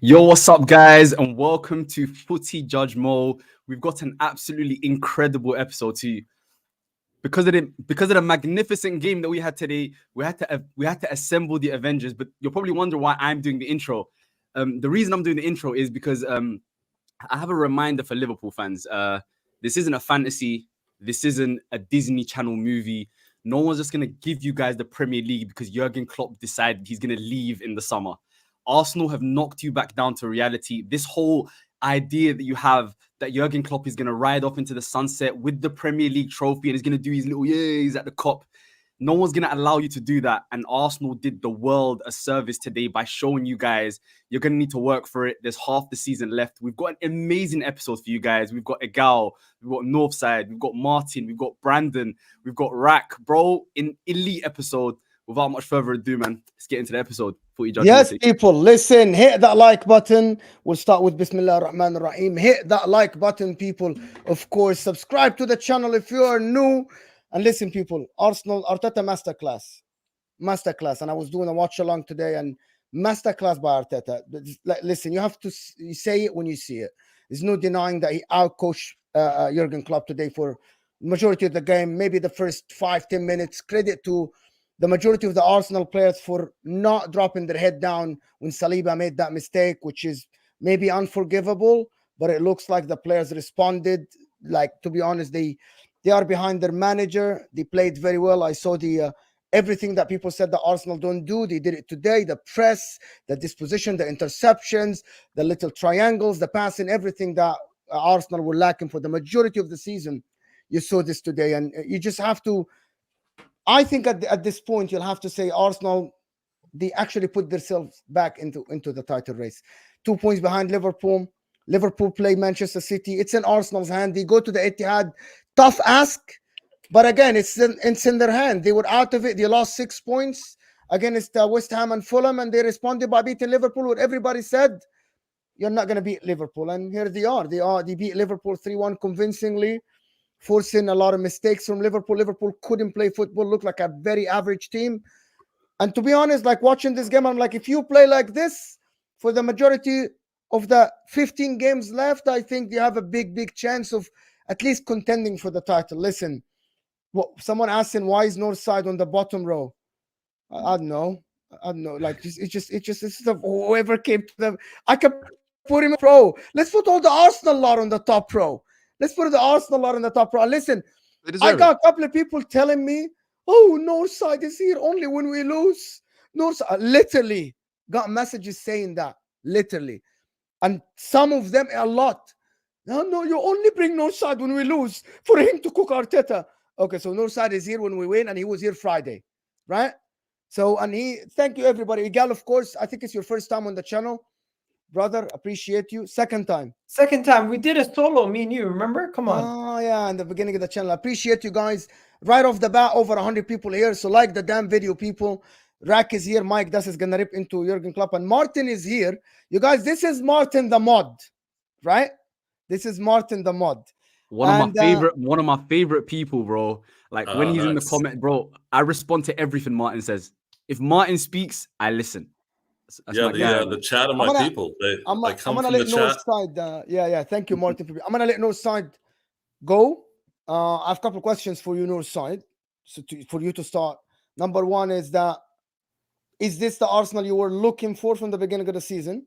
Yo, what's up, guys, and welcome to Footy Judge Mo. We've got an absolutely incredible episode to you. Because of the magnificent game that we had today, we had to assemble the Avengers. But you'll probably wonder why I'm doing the intro. The reason I'm doing the intro is because I have a reminder for Liverpool fans. This isn't a fantasy. This isn't a Disney Channel movie. No one's just gonna give you guys the Premier League because Jurgen Klopp decided he's gonna leave in the summer. Arsenal have knocked you back down to reality. This whole idea that you have that Jurgen Klopp is going to ride off into the sunset with the Premier League trophy and he's going to do his little yays at the Kop. No one's going to allow you to do that. And Arsenal did the world a service today by showing you guys you're going to need to work for it. There's half the season left. We've got an amazing episode for you guys. We've got Egal, we've got Northside, we've got Martin, we've got Brandon, we've got Rack. Bro, an elite episode. Without much further ado, man, let's get into the episode. Yes, people, listen, hit that like button. We'll start with Bismillah ar-Rahman ar-Rahim. Hit that like button, people. Of course, subscribe to the channel if you are new. And listen, people, Arsenal, Arteta masterclass. And I was doing a watch along today and masterclass by Arteta. Listen, you have to say it when you see it. There's no denying that he outcoached Jurgen Klopp today for majority of the game, maybe the first 5-10 minutes. Credit to the majority of the Arsenal players for not dropping their head down when Saliba made that mistake, which is maybe unforgivable, but it looks like the players responded. Like, to be honest, they are behind their manager. They played very well. I saw the everything that people said that Arsenal don't do. They did it today. The press, the disposition, the interceptions, the little triangles, the passing, everything that Arsenal were lacking for the majority of the season. You saw this today, and you just have to. I think at this point, you'll have to say Arsenal, they actually put themselves back into the title race. 2 points behind Liverpool. Liverpool play Manchester City. It's in Arsenal's hand. They go to the Etihad. Tough ask. But again, it's in their hand. They were out of it. They lost 6 points against West Ham and Fulham, and they responded by beating Liverpool, where everybody said, you're not going to beat Liverpool. And here they are. They beat Liverpool 3-1 convincingly, forcing a lot of mistakes from Liverpool. Liverpool couldn't play football, looked like a very average team. And to be honest, like watching this game, I'm like, if you play like this for the majority of the 15 games left, I think you have a big chance of at least contending for the title. Listen, someone asking why is Northside on the bottom row? I don't know. Like it's just whoever came to them. I can put him pro. Let's put all the Arsenal lot on the top row. Let's put the Arsenal lot on the top row. Listen, I got a couple of people telling me, oh, Northside is here only when we lose. Northside, literally got messages saying that, literally. And some of them, a lot. No, you only bring Northside when we lose for him to cook Arteta. Okay, so Northside is here when we win, and he was here Friday, right? So, thank you, everybody. Igal, of course, I think it's your first time on the channel. Brother, appreciate you. Second time. We did a solo, me and you, remember? Come on. Oh, yeah, in the beginning of the channel. Appreciate you guys. Right off the bat, over 100 people here. So like the damn video, people. Rack is here. Mike Das is going to rip into Jurgen Klopp. And Martin is here. You guys, this is Martin the mod, right? This is Martin the mod. One of my favorite people, bro. Like when he's in the comment, bro, I respond to everything Martin says. If Martin speaks, I listen. That's the chat of my people. I'm gonna let Northside. Thank you, Martin. I'm gonna let Northside go. I have a couple of questions for you, Northside. So for you to start. Number one is this the Arsenal you were looking for from the beginning of the season?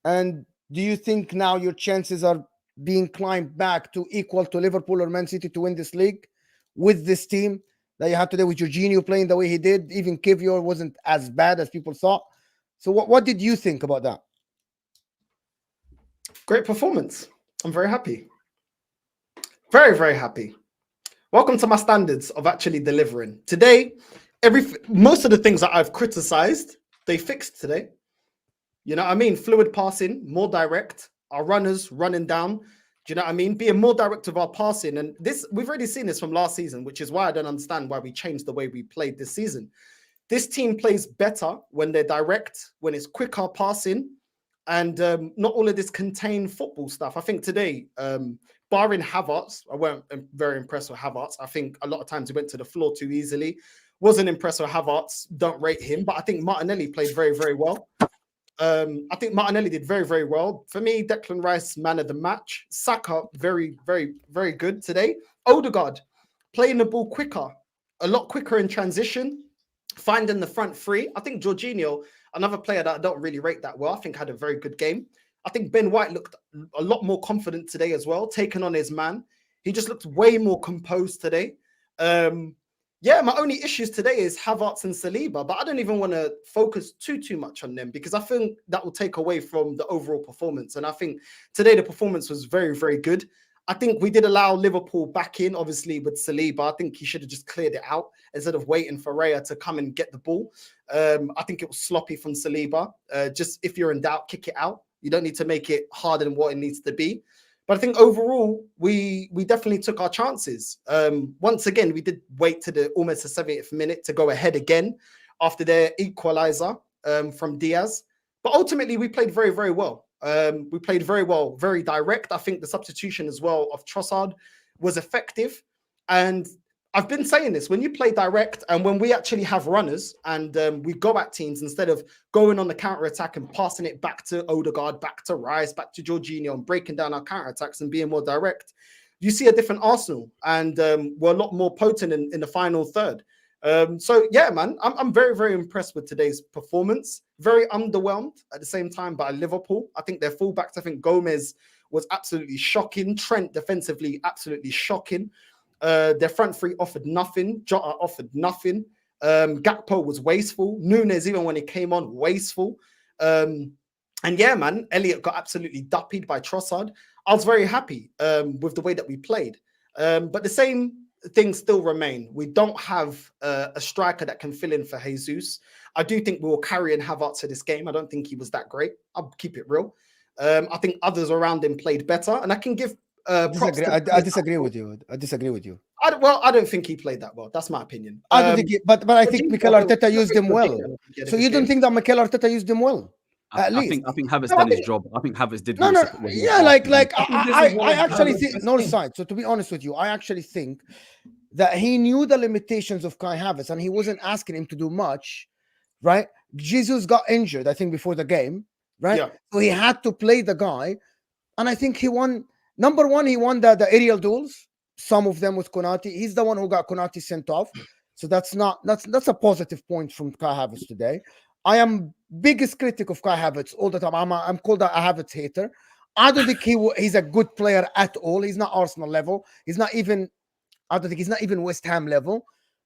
And do you think now your chances are being climbed back to equal to Liverpool or Man City to win this league with this team that you had today, with Jorginho playing the way he did? Even Kivior wasn't as bad as people thought. So what did you think about that? Great performance. I'm very happy. Very, very happy. Welcome to my standards of actually delivering. Today, most of the things that I've criticized, they fixed today. You know what I mean? Fluid passing, more direct. Our runners running down. Do you know what I mean? Being more direct with our passing. And this, we've already seen this from last season, which is why I don't understand why we changed the way we played this season. This team plays better when they're direct, when it's quicker passing, and not all of this contained football stuff. I think today, barring Havertz, I weren't very impressed with Havertz. I think a lot of times he went to the floor too easily. Wasn't impressed with Havertz. Don't rate him. But I think Martinelli played very, very well. I think Martinelli did very, very well. For me, Declan Rice, man of the match. Saka, very, very, very good today. Odegaard, playing the ball quicker, a lot quicker in transition, finding the front three. I think Jorginho, another player that I don't really rate that well, I think had a very good game. I think Ben White looked a lot more confident today as well, taking on his man. He just looked way more composed today. Yeah, my only issues today is Havertz and Saliba, but I don't even want to focus too much on them because I think that will take away from the overall performance. And I think today the performance was very, very good. I think we did allow Liverpool back in, obviously, with Saliba. I think he should have just cleared it out instead of waiting for Raya to come and get the ball. I think it was sloppy from Saliba. Just if you're in doubt, kick it out. You don't need to make it harder than what it needs to be. But I think overall, we definitely took our chances. Once again, we did wait to almost the 70th minute to go ahead again after their equalizer from Diaz. But ultimately, we played very, very well. We played very well, very direct. I think the substitution as well of Trossard was effective. And I've been saying this, when you play direct and when we actually have runners and we go at teams instead of going on the counter-attack and passing it back to Odegaard, back to Rice, back to Jorginho and breaking down our counter-attacks and being more direct, you see a different Arsenal and we're a lot more potent in the final third. So, yeah, man, I'm very, very impressed with today's performance. Very underwhelmed at the same time by Liverpool. I think their fullbacks, I think Gomez was absolutely shocking. Trent defensively, absolutely shocking. Their front three offered nothing. Jota offered nothing. Gakpo was wasteful. Nunes, even when he came on, wasteful. And yeah, man, Elliott got absolutely duppied by Trossard. I was very happy with the way that we played. But the same things still remain. We don't have a striker that can fill in for Jesus. I do think we were carrying Havertz to this game. I don't think he was that great. I'll keep it real. I think others around him played better. And I can give I disagree with you. I disagree with you. I don't think he played that well. That's my opinion. I don't think but I think Mikel Arteta used him well. So you don't think that Mikel Arteta used him well? At least I think Havertz done his job. I think Havertz did. No, yeah, I actually think Northside. So to be honest with you, I actually think that he knew the limitations of Kai Havertz and he wasn't asking him to do much, right? Jesus got injured, I think, before the game, right? Yeah. So he had to play the guy, and I think he won. Number one, he won the aerial duels. Some of them with Konate. He's the one who got Konate sent off. So that's a positive point from Kai Havertz today. I am biggest critic of Kai Havertz all the time. I'm called a Havertz hater. I don't think he's a good player at all. He's not Arsenal level. I don't think he's not even West Ham level.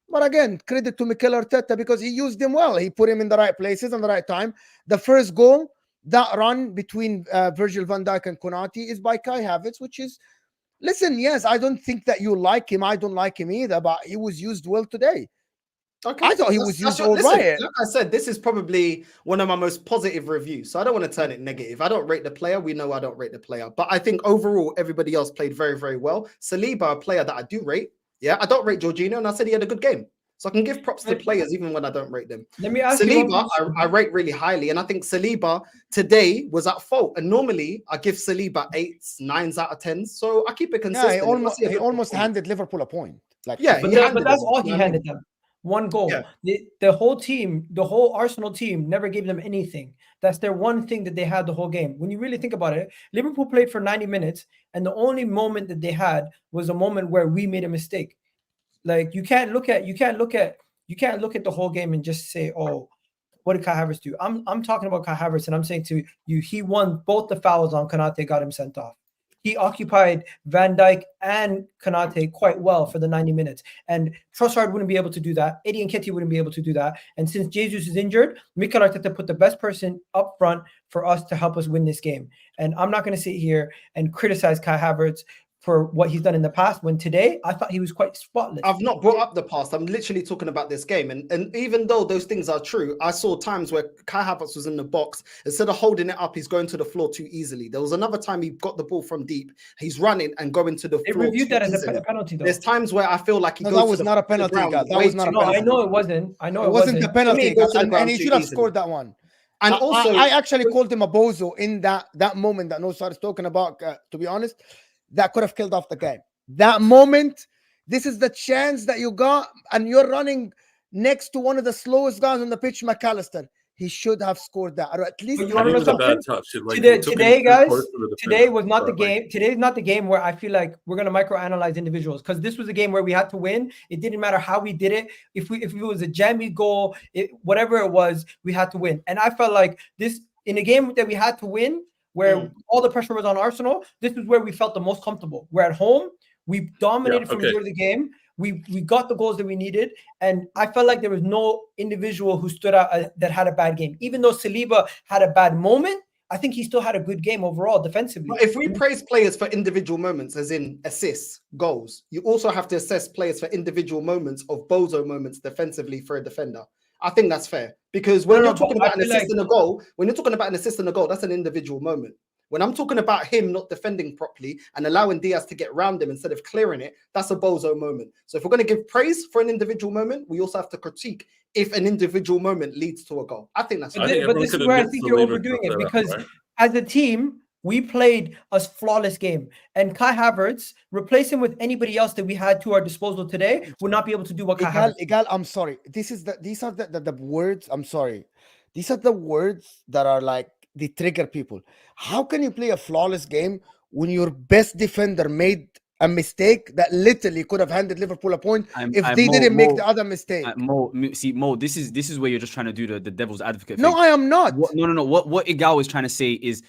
But again, credit to Mikel Arteta because he used him well. He put him in the right places and the right time. The first goal, that run between Virgil van Dijk and Konate is by Kai Havertz, which is, listen, yes, I don't think that you like him. I don't like him either, but he was used well today. Okay, I thought he was used all right. Like I said, this is probably one of my most positive reviews, so I don't want to turn it negative. I don't rate the player. We know I don't rate the player, but I think overall everybody else played very, very well. Saliba, a player that I do rate. Yeah, I don't rate Jorginho, and I said he had a good game. So I can give props to players even when I don't rate them. Let me ask Saliba, I rate really highly, and I think Saliba today was at fault. And normally I give Saliba 8s, 9s out of 10s. So I keep it consistent. Yeah, he almost handed Liverpool a point. But that's all he handed them. One goal. Yeah. The whole team, the whole Arsenal team never gave them anything. That's their one thing that they had the whole game. When you really think about it, Liverpool played for 90 minutes, and the only moment that they had was a moment where we made a mistake. Like you can't look at the whole game and just say, oh, what did Kai Havertz do? I'm talking about Kai Havertz, and I'm saying to you, he won both the fouls on Konate, got him sent off. He occupied Van Dijk and Konate quite well for the 90 minutes. And Trossard wouldn't be able to do that. Eddie Nketiah wouldn't be able to do that. And since Jesus is injured, Mikel Arteta put the best person up front for us to help us win this game. And I'm not going to sit here and criticize Kai Havertz for what he's done in the past, when today I thought he was quite spotless. I've not brought up the past. I'm literally talking about this game. And even though those things are true, I saw times where Kai Havertz was in the box. Instead of holding it up, he's going to the floor too easily. There was another time he got the ball from deep. He's running and going to the floor. They reviewed that as a penalty, though. There's times where I feel like he goes that was not a penalty. That was not a penalty. I know it wasn't. I know it wasn't a penalty. And he should have scored that one. And also, I actually called him a bozo in that moment that Northside is talking about, to be honest. That could have killed off the game. That moment, this is the chance that you got, and you're running next to one of the slowest guys on the pitch, McAllister. he should have scored that, or at least. But you want to know it was a bad something? touch. Like, Today, guys, today was not the But, game. Today's not the game where I feel like we're gonna microanalyze individuals, because this was a game where we had to win. It didn't matter how we did it. If it was a jammy goal, whatever it was, we had to win. And I felt like this in a game that we had to win, where all the pressure was on Arsenal. This is where we felt the most comfortable. We're at home. We dominated for majority of the game. We got the goals that we needed, and I felt like there was no individual who stood out that had a bad game. Even though Saliba had a bad moment, I think he still had a good game overall defensively. But if we praise players for individual moments, as in assists, goals, you also have to assess players for individual moments of bozo moments defensively for a defender. I think that's fair, because when you're talking about an assist and a goal, that's an individual moment. When I'm talking about him not defending properly and allowing Diaz to get around him instead of clearing it, that's a bozo moment. So if we're going to give praise for an individual moment, we also have to critique if an individual moment leads to a goal. I think that's fair. But this is where I think you're overdoing it, because as a team, we played a flawless game. And Kai Havertz, replace him with anybody else that we had to our disposal today, would not be able to do what Kai Havertz did. Igal, I'm sorry. These are the words. I'm sorry. These are the words that are like, they trigger people. How can you play a flawless game when your best defender made a mistake that literally could have handed Liverpool a point if they didn't make the other mistake? Mo, this is where you're just trying to do the devil's advocate thing. No, I am not. No. What Igal is trying to say is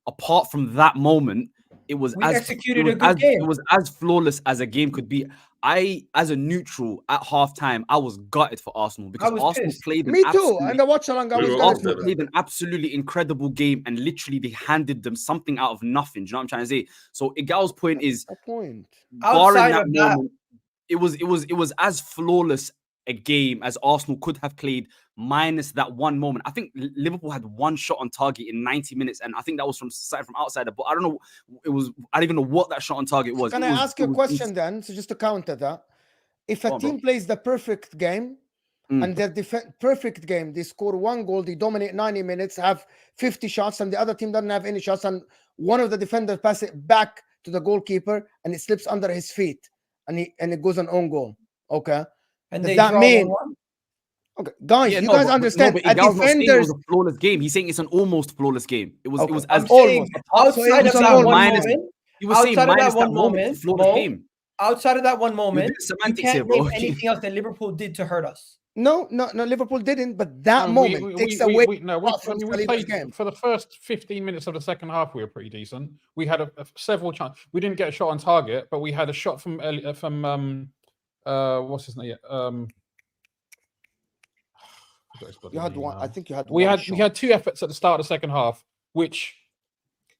apart from that moment, it was executed a good game. It was as flawless as a game could be. As a neutral at halftime, I was gutted for Arsenal because Arsenal played. Me too. And the watch along, Arsenal played an absolutely incredible game, and literally they handed them something out of nothing. Do you know what I'm trying to say? So Igal's point is, outside that moment, it was as flawless a game as Arsenal could have played, minus that one moment. I think Liverpool had one shot on target in 90 minutes, and I think that was from outside. But I don't know. I don't even know what that shot on target was. Can I ask you a question then? So just to counter that, if a team plays the perfect game and their perfect game, they score one goal, they dominate 90 minutes, have 50 shots, and the other team doesn't have any shots, and one of the defenders passes it back to the goalkeeper and it slips under his feet, and it goes an own goal. Okay. And does that mean? Okay, guys, you guys understand? A defender, it was a flawless game. He's saying it's an almost flawless game. It was. Okay. It was as almost outside of that one moment. You were saying minus that moment, flawless game. Outside of that one moment, you can't name anything else that Liverpool did to hurt us. No, Liverpool didn't. But that moment takes away. We played for the first 15 minutes of the second half. We were pretty decent. We had several chances. We didn't get a shot on target, but we had a shot from what's his name? You had one. I think you had. We had two efforts at the start of the second half, which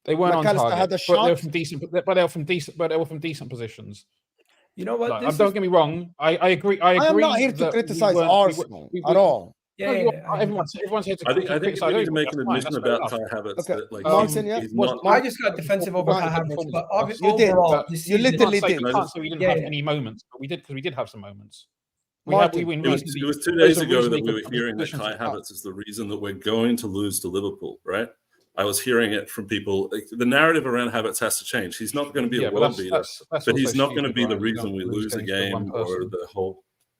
they weren't on target. Had a shot. But they were from decent positions. You know what? Like, don't get me wrong. I agree. I am not here to criticize Arsenal at all. Everyone's here to criticize. I think we need to make an admission about Kai Havertz. Okay. That, like, I just got defensive over Kai Havertz, but you did. You literally did. You can't say we didn't have any moments, but we did, because we did have some moments. It was 2 days ago that we were hearing that Kai Havertz is the reason that we're going to lose to Liverpool, right? I was hearing it from people. Like, the narrative around Havertz has to change. He's not going to be a world beater, but he's not going to be the reason we lose a game or the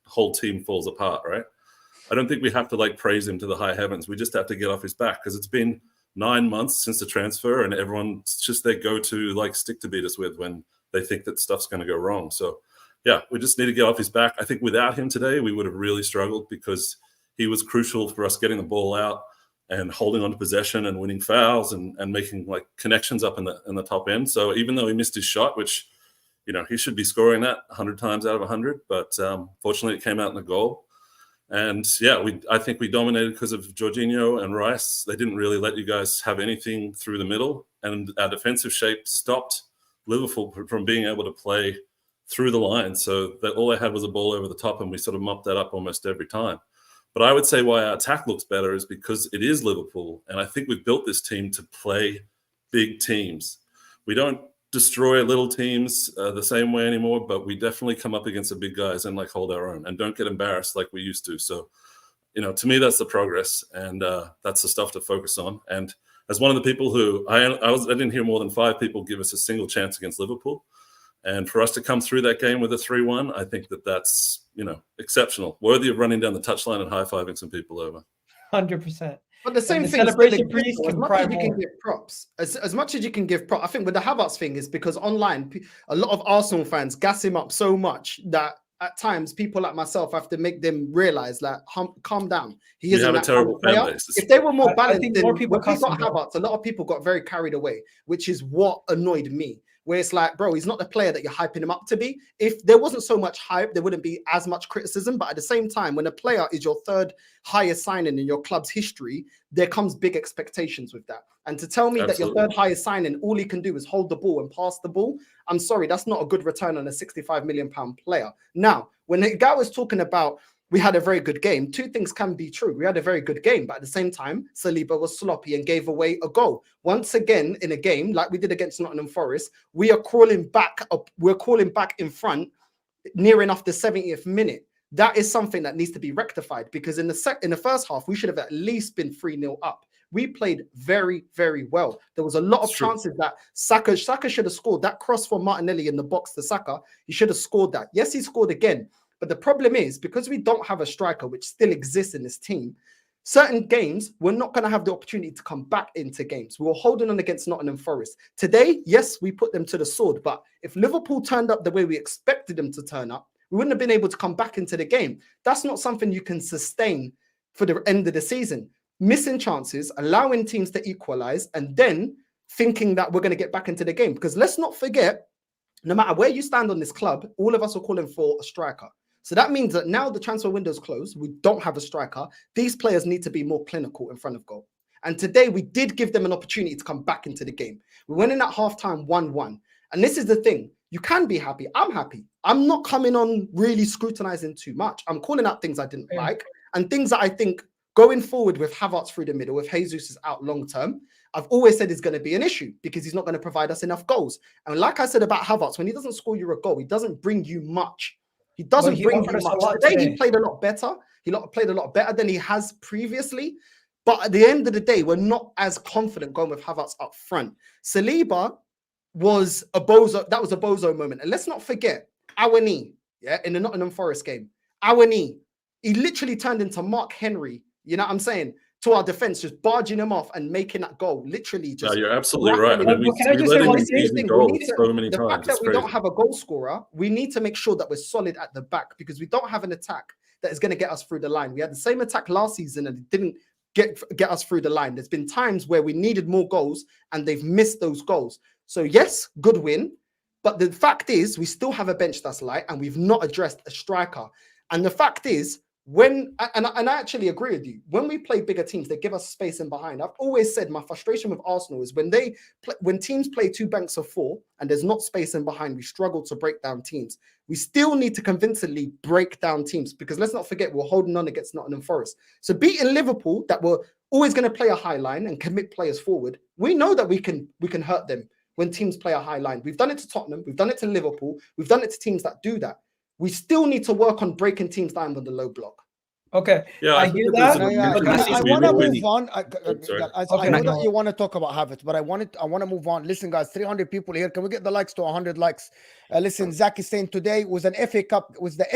whole team falls apart, right? I don't think we have to praise him to the high heavens. We just have to get off his back, because it's been 9 months since the transfer, and everyone's just their go-to stick to beat us with when they think that stuff's going to go wrong. So, yeah, we just need to get off his back. I think without him today, we would have really struggled, because he was crucial for us getting the ball out and holding on to possession and winning fouls and making connections up in the top end. So even though he missed his shot, which, he should be scoring that 100 times out of 100, but fortunately it came out in the goal. And yeah, I think we dominated because of Jorginho and Rice. They didn't really let you guys have anything through the middle, and our defensive shape stopped Liverpool from being able to play through the line. So that all they had was a ball over the top, and we sort of mopped that up almost every time. But I would say why our attack looks better is because it is Liverpool. And I think we've built this team to play big teams. We don't destroy little teams the same way anymore, but we definitely come up against the big guys and hold our own and don't get embarrassed like we used to. So, to me, that's the progress, and that's the stuff to focus on. And as one of the people who I didn't hear more than 5 people give us a single chance against Liverpool. And for us to come through that game with a 3-1, I think that's, exceptional. Worthy of running down the touchline and high-fiving some people over. 100%. But the same thing. Celebration priest as can much cry as you can more. give props, as much as you can give props. I think with the Havertz thing is because online, a lot of Arsenal fans gas him up so much that at times people like myself have to make them realize that calm down. He isn't that terrible player. If they were more balanced, then when we got Havertz, a lot of people got very carried away, which is what annoyed me. Where it's like, bro, he's not the player that you're hyping him up to be. If there wasn't so much hype, there wouldn't be as much criticism. But at the same time, when a player is your third highest signing in your club's history, there comes big expectations with that. And to tell me that your third highest signing, all he can do is hold the ball and pass the ball, I'm sorry, that's not a good return on a £65 million player. Now, when the guy was talking about we had a very good game, two things can be true. We had a very good game, but at the same time, Saliba was sloppy and gave away a goal. Once again, in a game like we did against Nottingham Forest, we are crawling back up. We're crawling back in front near enough the 70th minute. That is something that needs to be rectified because in the first half, we should have at least been 3-0 up. We played very, very well. There was a lot of chances that Saka should have scored. That cross from Martinelli in the box to Saka, he should have scored that. Yes, he scored again. But the problem is, because we don't have a striker, which still exists in this team, certain games, we're not going to have the opportunity to come back into games. We were holding on against Nottingham Forest. Today, yes, we put them to the sword. But if Liverpool turned up the way we expected them to turn up, we wouldn't have been able to come back into the game. That's not something you can sustain for the end of the season. Missing chances, allowing teams to equalize, and then thinking that we're going to get back into the game. Because let's not forget, no matter where you stand on this club, all of us are calling for a striker. So that means that now the transfer window's closed, we don't have a striker. These players need to be more clinical in front of goal. And today we did give them an opportunity to come back into the game. We went in at halftime 1-1. And this is the thing. You can be happy. I'm happy. I'm not coming on really scrutinizing too much. I'm calling out things I didn't like and things that I think going forward with Havertz through the middle, if Jesus is out long term, I've always said is going to be an issue because he's not going to provide us enough goals. And like I said about Havertz, when he doesn't score you a goal, he doesn't bring you much. He doesn't bring you much. Today he played a lot better. He played a lot better than he has previously. But at the end of the day, we're not as confident going with Havertz up front. Saliba was a bozo. That was a bozo moment. And let's not forget, Awani, in the Nottingham Forest game, Awani, he literally turned into Mark Henry, you know what I'm saying, to our defense, just barging him off and making that goal. Literally just. Yeah, you're absolutely right. I mean, we let him easy goals so many times. The fact that we don't have a goal scorer, we need to make sure that we're solid at the back because we don't have an attack that is going to get us through the line. We had the same attack last season and it didn't get us through the line. There's been times where we needed more goals and they've missed those goals. So yes, good win. But the fact is, we still have a bench that's light and we've not addressed a striker. And the fact is, and I actually agree with you, when we play bigger teams, they give us space in behind. I've always said my frustration with Arsenal is when teams play two banks of four and there's not space in behind, we struggle to break down teams. We still need to convincingly break down teams because let's not forget we're holding on against Nottingham Forest. So beating Liverpool, that we're always going to play a high line and commit players forward, we know that we can hurt them when teams play a high line. We've done it to Tottenham, we've done it to Liverpool, we've done it to teams that do that. We still need to work on breaking teams down on the low block. Okay. Yeah, I hear that. I want to move on. I know that you want to talk about Havertz, but I want to move on. Listen, guys, 300 people here. Can we get the likes to 100 likes? Listen, Zach is saying today was the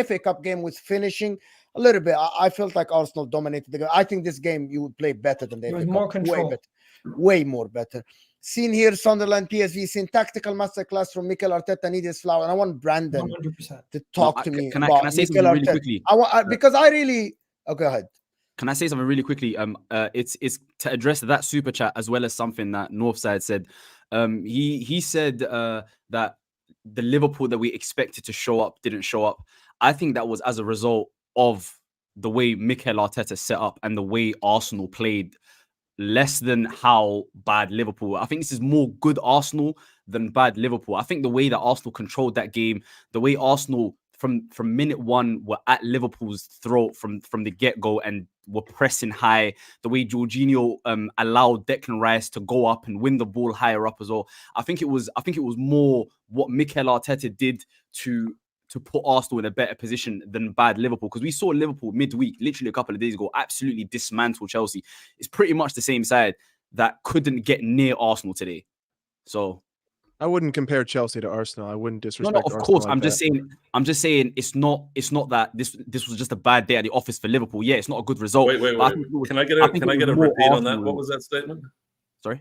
FA Cup game was finishing a little bit. I felt like Arsenal dominated the game. I think this game you would play better than the FA Cup. More control. Way more better. Seen here, Sunderland, PSV, seen tactical masterclass from Mikel Arteta, needs flower. And I want Brandon 100%. to talk to me. Can I say something really quickly? Because I really... Oh, go ahead. Can I say something really quickly? It's to address that super chat as well as something that Northside said. He said that the Liverpool that we expected to show up didn't show up. I think that was as a result of the way Mikel Arteta set up and the way Arsenal played, less than how bad Liverpool. I think this is more good Arsenal than bad Liverpool. I think the way that Arsenal controlled that game, the way Arsenal from minute one were at Liverpool's throat from the get-go and were pressing high, the way Jorginho allowed Declan Rice to go up and win the ball higher up as well. I think it was more what Mikel Arteta did to put Arsenal in a better position than bad Liverpool, because we saw Liverpool midweek, literally a couple of days ago, absolutely dismantle Chelsea. It's pretty much the same side that couldn't get near Arsenal today. So I wouldn't compare Chelsea to Arsenal. I wouldn't disrespect. No, of Arsenal course. like I'm just saying it's not that this was just a bad day at the office for Liverpool. Yeah, it's not a good result. Wait. Can I get a repeat on that? What was that statement? Sorry,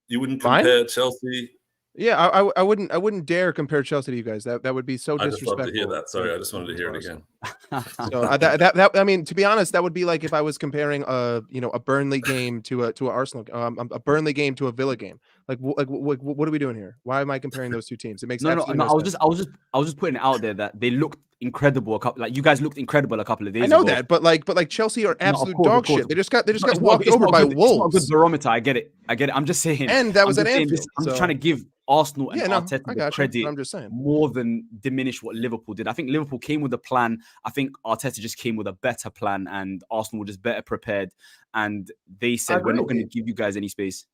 you wouldn't compare Chelsea. Yeah, I wouldn't dare compare Chelsea to you guys. That would be so disrespectful. I just love to hear that. Sorry, I just wanted to hear it again. So I mean, to be honest, that would be like if I was comparing a Burnley game to a Arsenal, a Burnley game to a Villa game. Like what are we doing here? Why am I comparing those two teams? It makes no. I was just putting it out there that they looked incredible. You guys looked incredible a couple of days ago. I know that, but Chelsea are absolute dog shit. They just got walked over by Wolves. It's not a good barometer. I get it. I'm just saying. And that was at Anfield. I'm just trying to give Arsenal and Arteta the credit. I'm just saying, more than diminish what Liverpool did. I think Liverpool came with a plan. I think Arteta just came with a better plan, and Arsenal were just better prepared. And they said, we're not going to give you guys any space.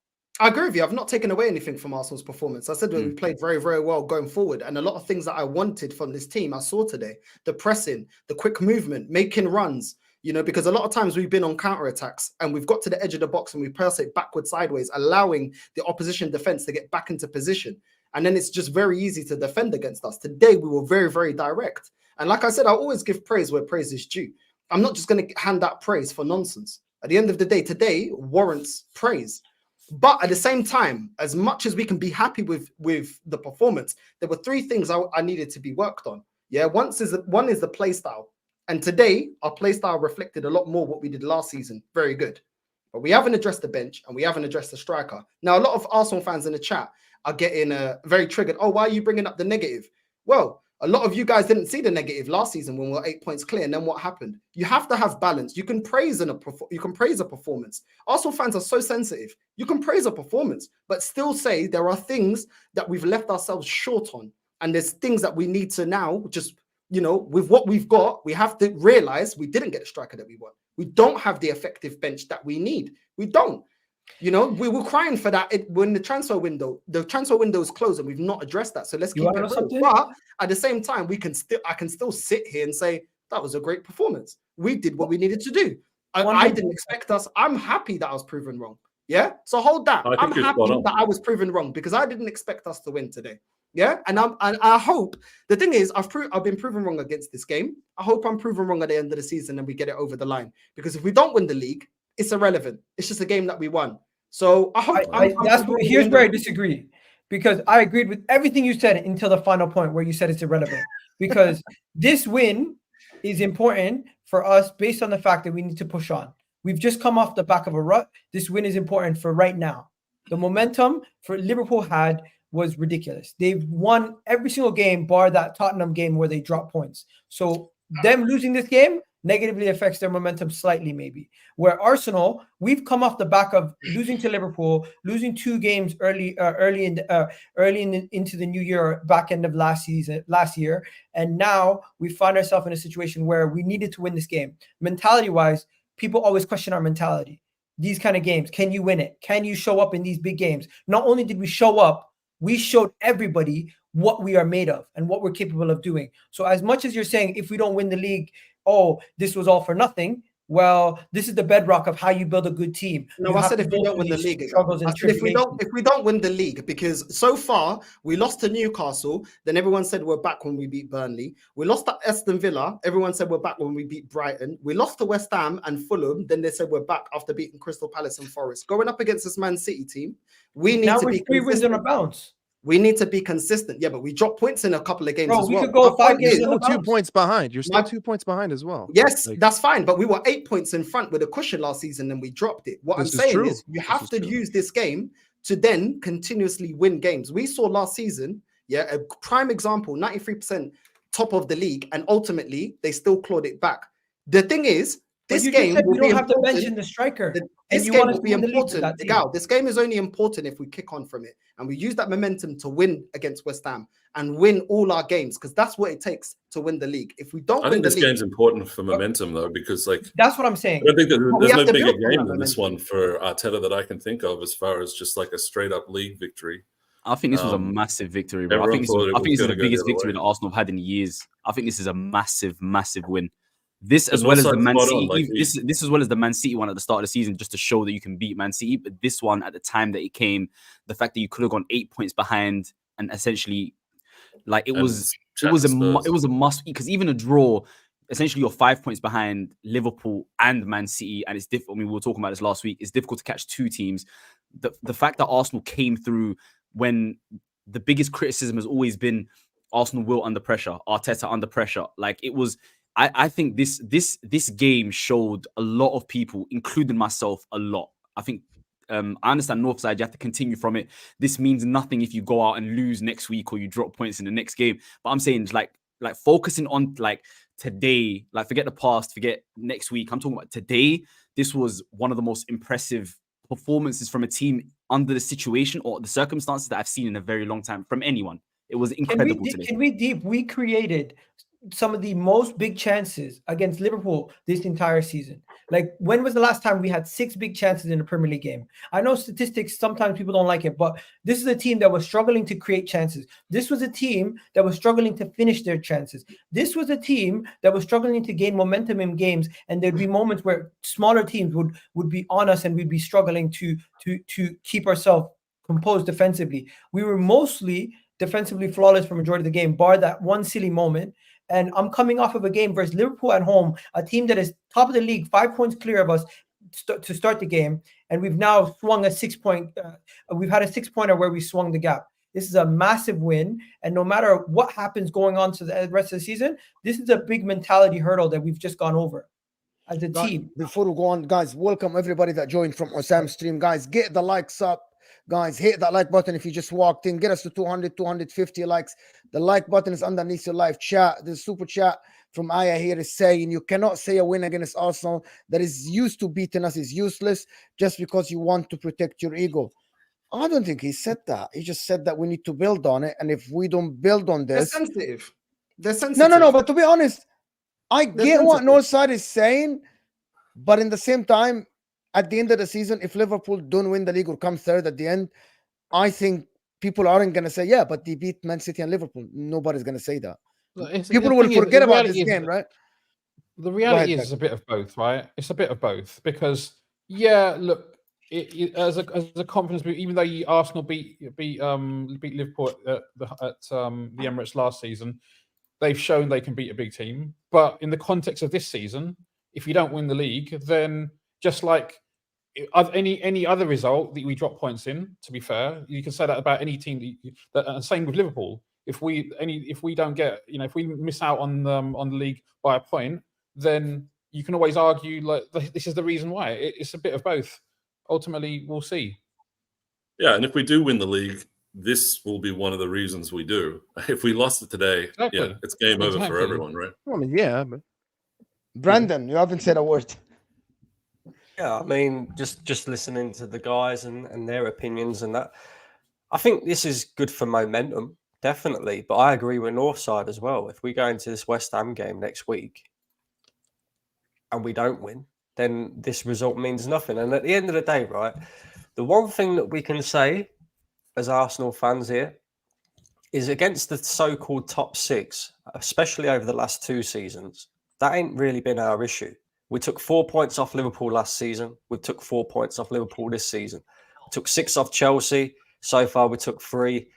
I agree with you. I've not taken away anything from Arsenal's performance. I said that we played very, very well going forward. And a lot of things that I wanted from this team, I saw today. The pressing, the quick movement, making runs, because a lot of times we've been on counter-attacks and we've got to the edge of the box and we press it backward, sideways, allowing the opposition defense to get back into position. And then it's just very easy to defend against us. Today, we were very, very direct. And like I said, I always give praise where praise is due. I'm not just going to hand out praise for nonsense. At the end of the day, today warrants praise. But at the same time, as much as we can be happy with the performance, there were three things I needed to be worked on. Yeah, one is the play style. And today, our play style reflected a lot more what we did last season. Very good. But we haven't addressed the bench and we haven't addressed the striker. Now, a lot of Arsenal fans in the chat are getting very triggered. Oh, why are you bringing up the negative? Well, a lot of you guys didn't see the negative last season when we were 8 points clear. And then what happened? You have to have balance. You can praise a performance. Arsenal fans are so sensitive. You can praise a performance, but still say there are things that we've left ourselves short on. And there's things that we need to now just, with what we've got, we have to realize we didn't get the striker that we want. We don't have the effective bench that we need. We don't. We were crying for that when the transfer window is closed and we've not addressed that. So let's keep it real. But at the same time, I can still sit here and say that was a great performance. We did what we needed to do. I didn't expect us. I'm happy that I was proven wrong. Yeah. So hold that. I'm happy that I was proven wrong because I didn't expect us to win today. Yeah. And I hope the thing is I've been proven wrong against this game. I hope I'm proven wrong at the end of the season and we get it over the line. Because if we don't win the league, it's irrelevant. It's just a game that we won. So I hope here's where I disagree, because I agreed with everything you said until the final point where you said it's irrelevant. Because this win is important for us based on the fact that we need to push on. We've just come off the back of a rut. This win is important for right now. The momentum for Liverpool was ridiculous. They've won every single game bar that Tottenham game where they dropped points. So them losing this game negatively affects their momentum slightly, maybe. Where Arsenal, we've come off the back of losing to Liverpool, losing 2 games early into the new year, back end of last year, and now we find ourselves in a situation where we needed to win this game. Mentality-wise, people always question our mentality. These kind of games, can you win it? Can you show up in these big games? Not only did we show up, we showed everybody what we are made of and what we're capable of doing. So as much as you're saying, if we don't win the league, this was all for nothing. Well, this is the bedrock of how you build a good team. No, I said if we don't win the league. If we don't win the league, because so far we lost to Newcastle, then everyone said we're back when we beat Burnley. We lost to Aston Villa, everyone said we're back when we beat Brighton. We lost to West Ham and Fulham, then they said we're back after beating Crystal Palace and Forest. Going up against this Man City team, we need to be 3 wins on a bounce. We need to be consistent. Yeah, but we dropped points in a couple of games as well. We could go 5 games. You're still 2 points behind. You're still 2 points behind as well. Yes, that's fine. But we were 8 points in front with a cushion last season and we dropped it. What I'm saying is you have to use this game to then continuously win games. We saw last season, a prime example, 93% top of the league, and ultimately they still clawed it back. The thing is, this game will be have to mention the striker. This game will be important. This game is only important if we kick on from it and we use that momentum to win against West Ham and win all our games, because that's what it takes to win the league. If we don't, I think this game's important for momentum though, because that's what I'm saying. I don't think that there's no bigger game than this one for Arteta that I can think of as far as just like a straight up league victory. I think this was a massive victory, bro. I think this is the biggest victory that Arsenal have had in years. I think this is a massive, massive win. This as well as the Man City, this as well as the Man City one at the start of the season, just to show that you can beat Man City. But this one, at the time that it came, the fact that you could have gone 8 points behind essentially, like it was a must, because even a draw, essentially you're 5 points behind Liverpool and Man City, and it's difficult. I mean, we were talking about this last week. It's difficult to catch two teams. The fact that Arsenal came through when the biggest criticism has always been Arsenal will under pressure, Arteta under pressure. Like it was, I think this game showed a lot of people, including myself, a lot. I think I understand Northside, you have to continue from it. This means nothing if you go out and lose next week or you drop points in the next game. But I'm saying like focusing on like today, like forget the past, forget next week. I'm talking about today. This was one of the most impressive performances from a team under the situation or the circumstances that I've seen in a very long time from anyone. It was incredible today. We created some of the most big chances against Liverpool this entire season. Like, when was the last time we had 6 big chances in a Premier League game? I know statistics, sometimes people don't like it, but this is a team that was struggling to create chances. This was a team that was struggling to finish their chances. This was a team that was struggling to gain momentum in games, and there'd be moments where smaller teams would be on us and we'd be struggling to keep ourselves composed defensively. We were mostly defensively flawless for majority of the game, bar that one silly moment. And I'm coming off of a game versus Liverpool at home, a team that is top of the league, 5 points clear of us to start the game. And we've now swung a 6 point. We've had a 6-pointer where we swung the gap. This is a massive win. And no matter what happens going on to the rest of the season, this is a big mentality hurdle that we've just gone over as a team. Before we go on, guys, welcome everybody that joined from Osam's stream. Guys, get the likes up. Guys, hit that like button if you just walked in. Get us to 200, 250 likes. The like button is underneath your live chat. The super chat from Aya here is saying, you cannot say a win against Arsenal that is used to beating us is useless just because you want to protect your ego. I don't think he said that. He just said that we need to build on it. And if we don't build on this... They're sensitive. No. But to be honest, I get what Northside is saying. But in the same time, at the end of the season, if Liverpool don't win the league or come third at the end, I think people aren't going to say, yeah, but they beat Man City and Liverpool. Nobody's going to say that. People will forget about this game, right? The reality is it's a bit of both, right? It's a bit of both because, yeah, look, as a confidence boost, even though Arsenal beat Liverpool at the Emirates last season, they've shown they can beat a big team. But in the context of this season, if you don't win the league, then just like any other result that we drop points in, to be fair, you can say that about any team. Same with Liverpool. If we don't get, if we miss out on the league by a point, then you can always argue like this is the reason why. It's a bit of both. Ultimately, we'll see. Yeah, and if we do win the league, this will be one of the reasons we do. If we lost it today, yeah, it's game over for everyone, right? I mean, yeah. But... Brandon, you haven't said a word. Yeah, I mean, just listening to the guys and their opinions and that, I think this is good for momentum, definitely. But I agree with Northside as well. If we go into this West Ham game next week and we don't win, then this result means nothing. And at the end of the day, right, the one thing that we can say as Arsenal fans here is against the so-called top 6, especially over the last 2 seasons, that ain't really been our issue. We took 4 points off Liverpool last season. We took 4 points off Liverpool this season. We took 6 off Chelsea. So far, we took 3.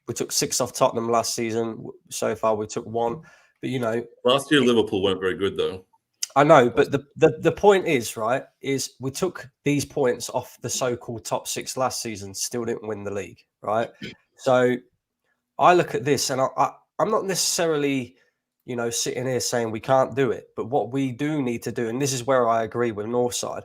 We took 6 off Tottenham last season. So far, we took 1. But, last year, Liverpool weren't very good, though. I know, but the point is, right, is we took these points off the so-called top 6 last season, still didn't win the league, right? So I look at this and I'm not necessarily... sitting here saying we can't do it. But what we do need to do, and this is where I agree with Northside,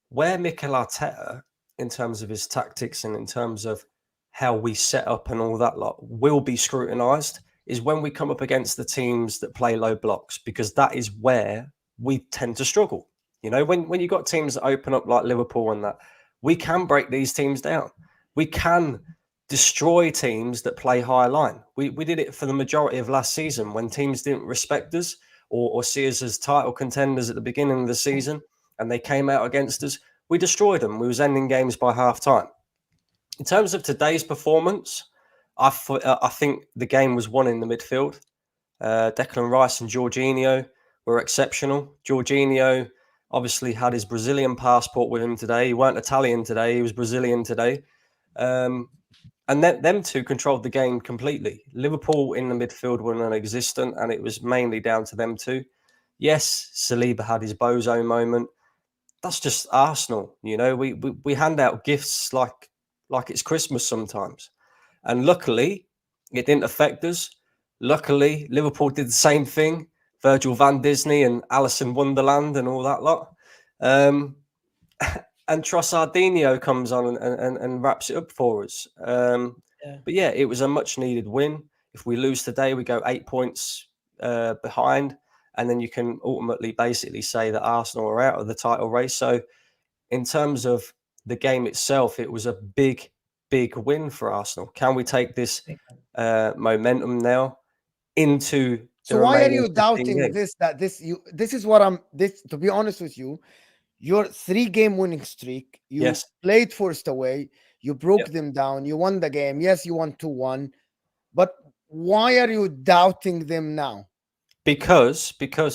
where Mikel Arteta, in terms of his tactics and in terms of how we set up and all that lot, will be scrutinised, is when we come up against the teams that play low blocks, because that is where we tend to struggle. When you got teams that open up like Liverpool and that, we can break these teams down. We can destroy teams that play high line. We did it for the majority of last season when teams didn't respect us or see us as title contenders at the beginning of the season and they came out against us. We destroyed them. We was ending games by half time. In terms of today's performance, I think the game was won in the midfield. Declan Rice and Jorginho were exceptional. Jorginho obviously had his Brazilian passport with him today. He weren't Italian today. He was Brazilian today. And them two controlled the game completely. Liverpool in the midfield were non-existent, and it was mainly down to them two. Yes, Saliba had his bozo moment. That's just Arsenal, you know. We hand out gifts like it's Christmas sometimes, and luckily it didn't affect us. Luckily, Liverpool did the same thing. Virgil van Disney and Alice in Wonderland and all that lot. And Trossardinho comes on and wraps it up for us. But yeah, it was a much needed win. If we lose today, we go 8 points behind. And then you can ultimately basically say that Arsenal are out of the title race. So in terms of the game itself, it was a big, big win for Arsenal. Can we take this momentum now into... So why are you doubting this? This is what I'm... To be honest with you, your 3-game winning streak, you played first away, you broke them down, you won the game. Yes, you won 2-1. But why are you doubting them now? Because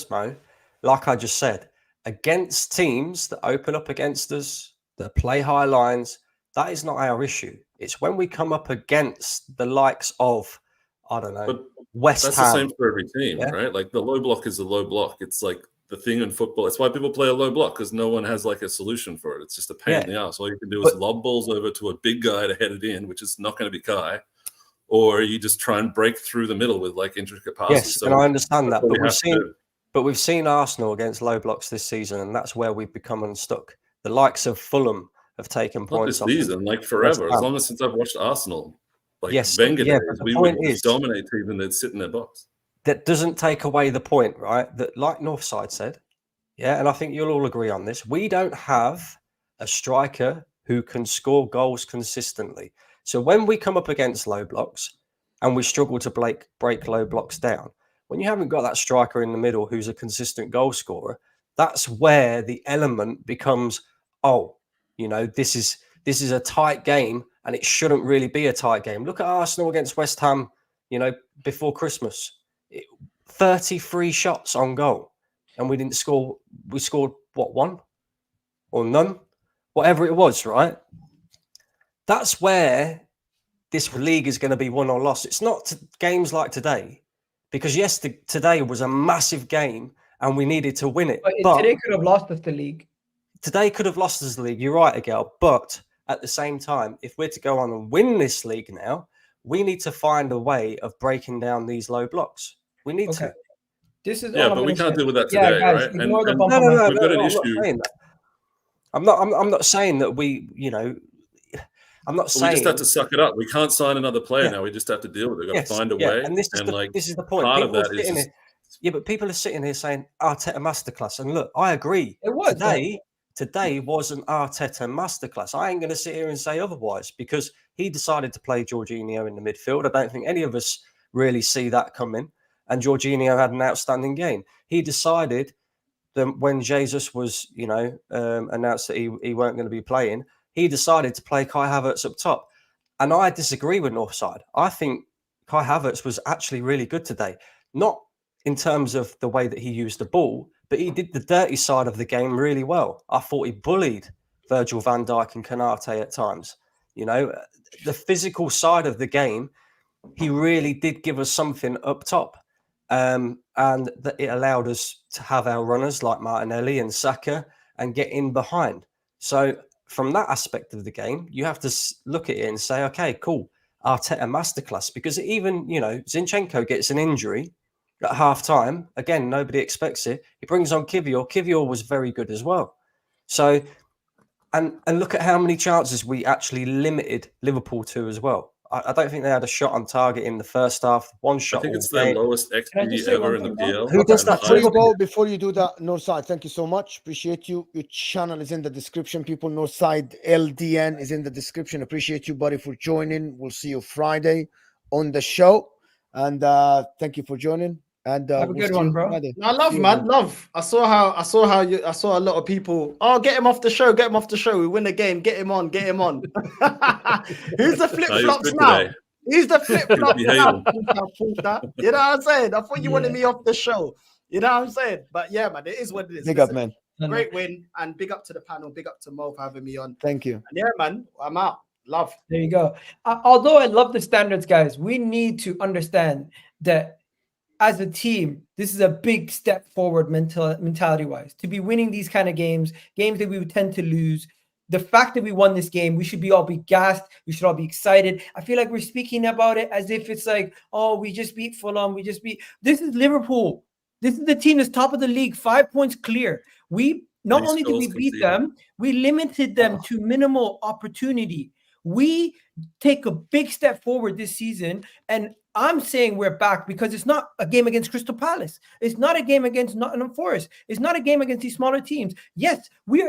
Mo, like I just said, against teams that open up against us, that play high lines, that is not our issue. It's when we come up against the likes of, I don't know, but West Ham. That's the same for every team, right? Like the low block is a low block. It's like the thing in football. It's why people play a low block, because no one has like a solution for it. It's just a pain in the ass. All you can do is lob balls over to a big guy to head it in, which is not going to be Kai. Or you just try and break through the middle with like intricate passes. Yes, so and I understand that, but we've seen Arsenal against low blocks this season, and that's where we've become unstuck. The likes of Fulham have taken points. Not this season, like forever. As long as since I've watched Arsenal, like Wenger days, we would dominate teams and they'd sit in their box. That doesn't take away the point, right? That, like Northside said, and I think you'll all agree on this. We don't have a striker who can score goals consistently. So when we come up against low blocks and we struggle to break low blocks down, when you haven't got that striker in the middle who's a consistent goal scorer, that's where the element becomes, this is a tight game and it shouldn't really be a tight game. Look at Arsenal against West Ham, before Christmas. 33 shots on goal and we didn't score. We scored, what, 1 or none? Whatever it was, right? That's where this league is going to be won or lost. It's not games like today, because yes, today was a massive game and we needed to win it. But today could have lost us the league. Today could have lost us the league. You're right, Agal. But at the same time, if we're to go on and win this league now, we need to find a way of breaking down these low blocks. We need to. This is but we can't deal with that today, guys, right? No, we've got an issue. I'm not saying that we, I'm not saying... We just have to suck it up. We can't sign another player now. We just have to deal with it. We've got to find a way. And this is the point. Part of that is... but people are sitting here saying Arteta masterclass. And look, I agree. It was. Today was an Arteta masterclass. I ain't going to sit here and say otherwise, because he decided to play Jorginho in the midfield. I don't think any of us really see that coming. And Jorginho had an outstanding game. He decided that when Jesus was, announced that he weren't going to be playing, he decided to play Kai Havertz up top. And I disagree with Northside. I think Kai Havertz was actually really good today. Not in terms of the way that he used the ball, but he did the dirty side of the game really well. I thought he bullied Virgil van Dijk and Canate at times. The physical side of the game, he really did give us something up top. And that it allowed us to have our runners like Martinelli and Saka and get in behind. So from that aspect of the game, you have to look at it and say, okay, cool, Arteta masterclass. Because even, Zinchenko gets an injury at half time. Again, nobody expects it. He brings on Kivior. Kivior was very good as well. So, and look at how many chances we actually limited Liverpool to as well. I don't think they had a shot on target in the first half. One shot. I think it's their lowest XG ever in the PL. Who does that? Before you do that, Northside, thank you so much. Appreciate you. Your channel is in the description, people. Northside LDN is in the description. Appreciate you, buddy, for joining. We'll see you Friday on the show. And thank you for joining. And have a good one, bro. I love, man. Love. I saw a lot of people. Oh, get him off the show. Get him off the show. We win the game. Get him on. Get him on. Who's the flip flops now? Today. He's the flip flops now. You know what I'm saying? I thought you wanted me off the show. You know what I'm saying? But yeah, man, it is what it is. Big up, man. Great win, and big up to the panel. Big up to Mo for having me on. Thank you. And yeah, man, I'm out. Love. There you go. Although I love the standards, guys, we need to understand that as a team, this is a big step forward mentality-wise. To be winning these kind of games that we would tend to lose. The fact that we won this game, we should all be gassed. We should all be excited. I feel like we're speaking about it as if it's like, oh, we just beat Fulham. This is Liverpool. This is the team that's top of the league, 5 points clear. We not only did we beat them, we limited them to minimal opportunity. We take a big step forward this season, and I'm saying we're back because it's not a game against Crystal Palace. It's not a game against Nottingham Forest. It's not a game against these smaller teams. Yes, we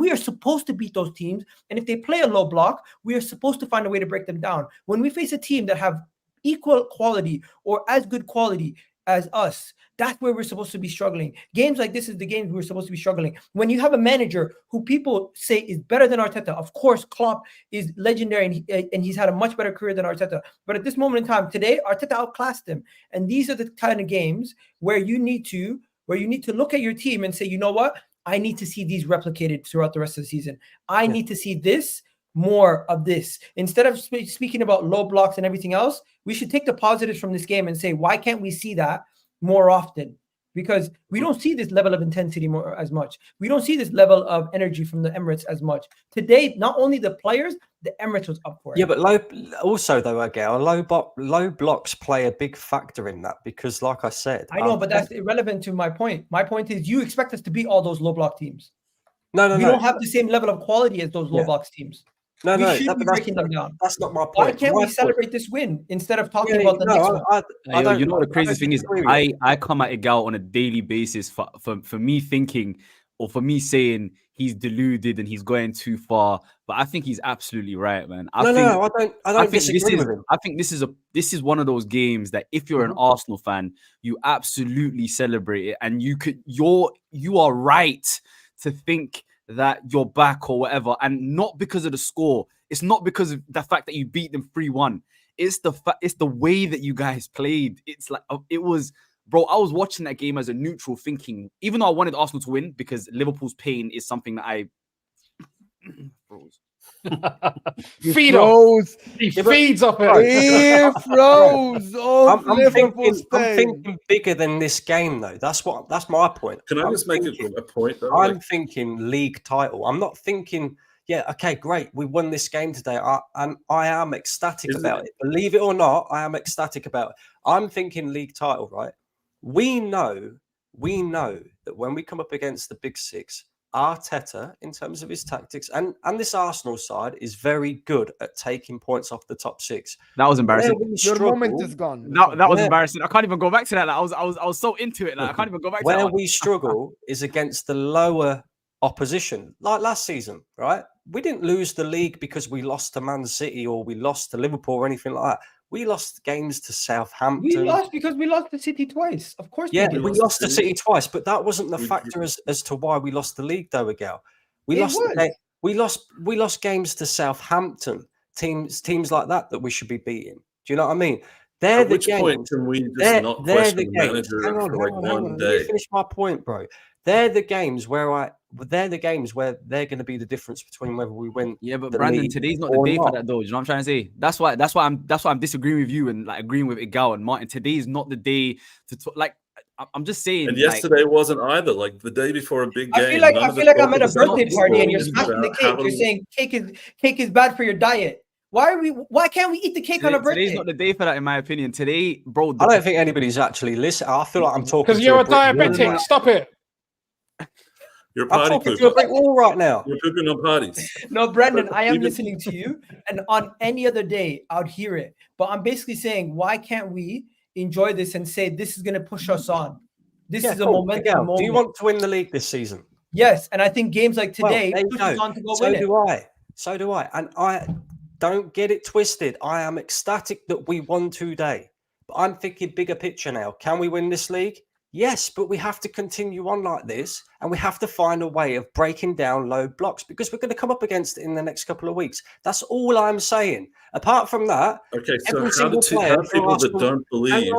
are supposed to beat those teams, and if they play a low block, we are supposed to find a way to break them down. When we face a team that have equal quality or as good quality as us, that's where we're supposed to be struggling. Games like this is the games we're supposed to be struggling. When you have a manager who people say is better than Arteta, of course, Klopp is legendary and he's had a much better career than Arteta. But at this moment in time, today, Arteta outclassed him. And these are the kind of games where you need to look at your team and say, you know what? I need to see these replicated throughout the rest of the season. I need to see this, more of this. Instead of speaking about low blocks and everything else, we should take the positives from this game and say, why can't we see that more often? Because we don't see this level of intensity as much. We don't see this level of energy from the Emirates as much. Today, not only the players, the Emirates was up for it. Yeah, but low blocks play a big factor in that because, like I said, I know, but that's irrelevant to my point. My point is, you expect us to beat all those low block teams. We don't have the same level of quality as those low blocks teams. We should be breaking them down. That's not my point. Why can't we celebrate this win instead of talking about the next one? You know what the craziest thing is? I come at Igal on a daily basis for me thinking, or for me saying he's deluded and he's going too far. But I think he's absolutely right, man. I don't disagree with him. I think this is one of those games that if you're an Arsenal fan, you absolutely celebrate it, and you are right to think that you're back or whatever, and not because of the score. It's not because of the fact that you beat them 3-1. It's the way that you guys played. It's like it was, bro. I was watching that game as a neutral, thinking, even though I wanted Arsenal to win because Liverpool's pain is something that I He feeds off it. He froze. I'm thinking bigger than this game, though. That's my point. Can I just make a point? Though? I'm thinking league title. I'm not thinking, yeah, okay, great, we won this game today. I am ecstatic about it. Believe it or not, I am ecstatic about it. I'm thinking league title, right? We know that when we come up against the big six, Arteta, in terms of his tactics, and this Arsenal side is very good at taking points off the top six. That was embarrassing. Your moment is gone. That was embarrassing. I can't even go back to that. Like, I was so into it. Like, I can't even go back to that. Where we struggle is against the lower opposition, like last season, right? We didn't lose the league because we lost to Man City or we lost to Liverpool or anything like that. We lost games to Southampton. We lost because we lost the City twice. Of course, we lost the City twice, but that wasn't the factor as to why we lost the league, though, Miguel. We lost games to Southampton, teams like that we should be beating. Do you know what I mean? At which point can we just not question the manager for like one day? Let me finish my point, bro. They're the games where they're going to be the difference between whether we win. Yeah, but Brandon, today's not the day for that, though. Do you know what I'm trying to say? That's why I'm disagreeing with you and like agreeing with Igal and Martin. Today is not the day to talk. Like, I'm just saying. And yesterday wasn't either. Like the day before a big game. I feel like I'm at a birthday party and you're smashing the cake. You're saying cake is bad for your diet. Why can't we eat the cake on a birthday? Today's not the day for that, in my opinion. Today, bro. I don't think anybody's actually listening. I feel like I'm talking because you're a diabetic. Stop it. You're party pooper. To a brick wall right now. You're pooping on parties. No, Brendan, I am listening to you, and on any other day, I'd hear it. But I'm basically saying, why can't we enjoy this and say this is going to push us on? This is a momentum moment. Do you want to win the league this season? Yes, and I think games like today push us on to go win it. So do I. And I don't get it twisted. I am ecstatic that we won today. But I'm thinking bigger picture now. Can we win this league? Yes, but we have to continue on like this, and we have to find a way of breaking down low blocks because we're going to come up against it in the next couple of weeks. That's all I'm saying. Apart from that, okay. So how people that don't believe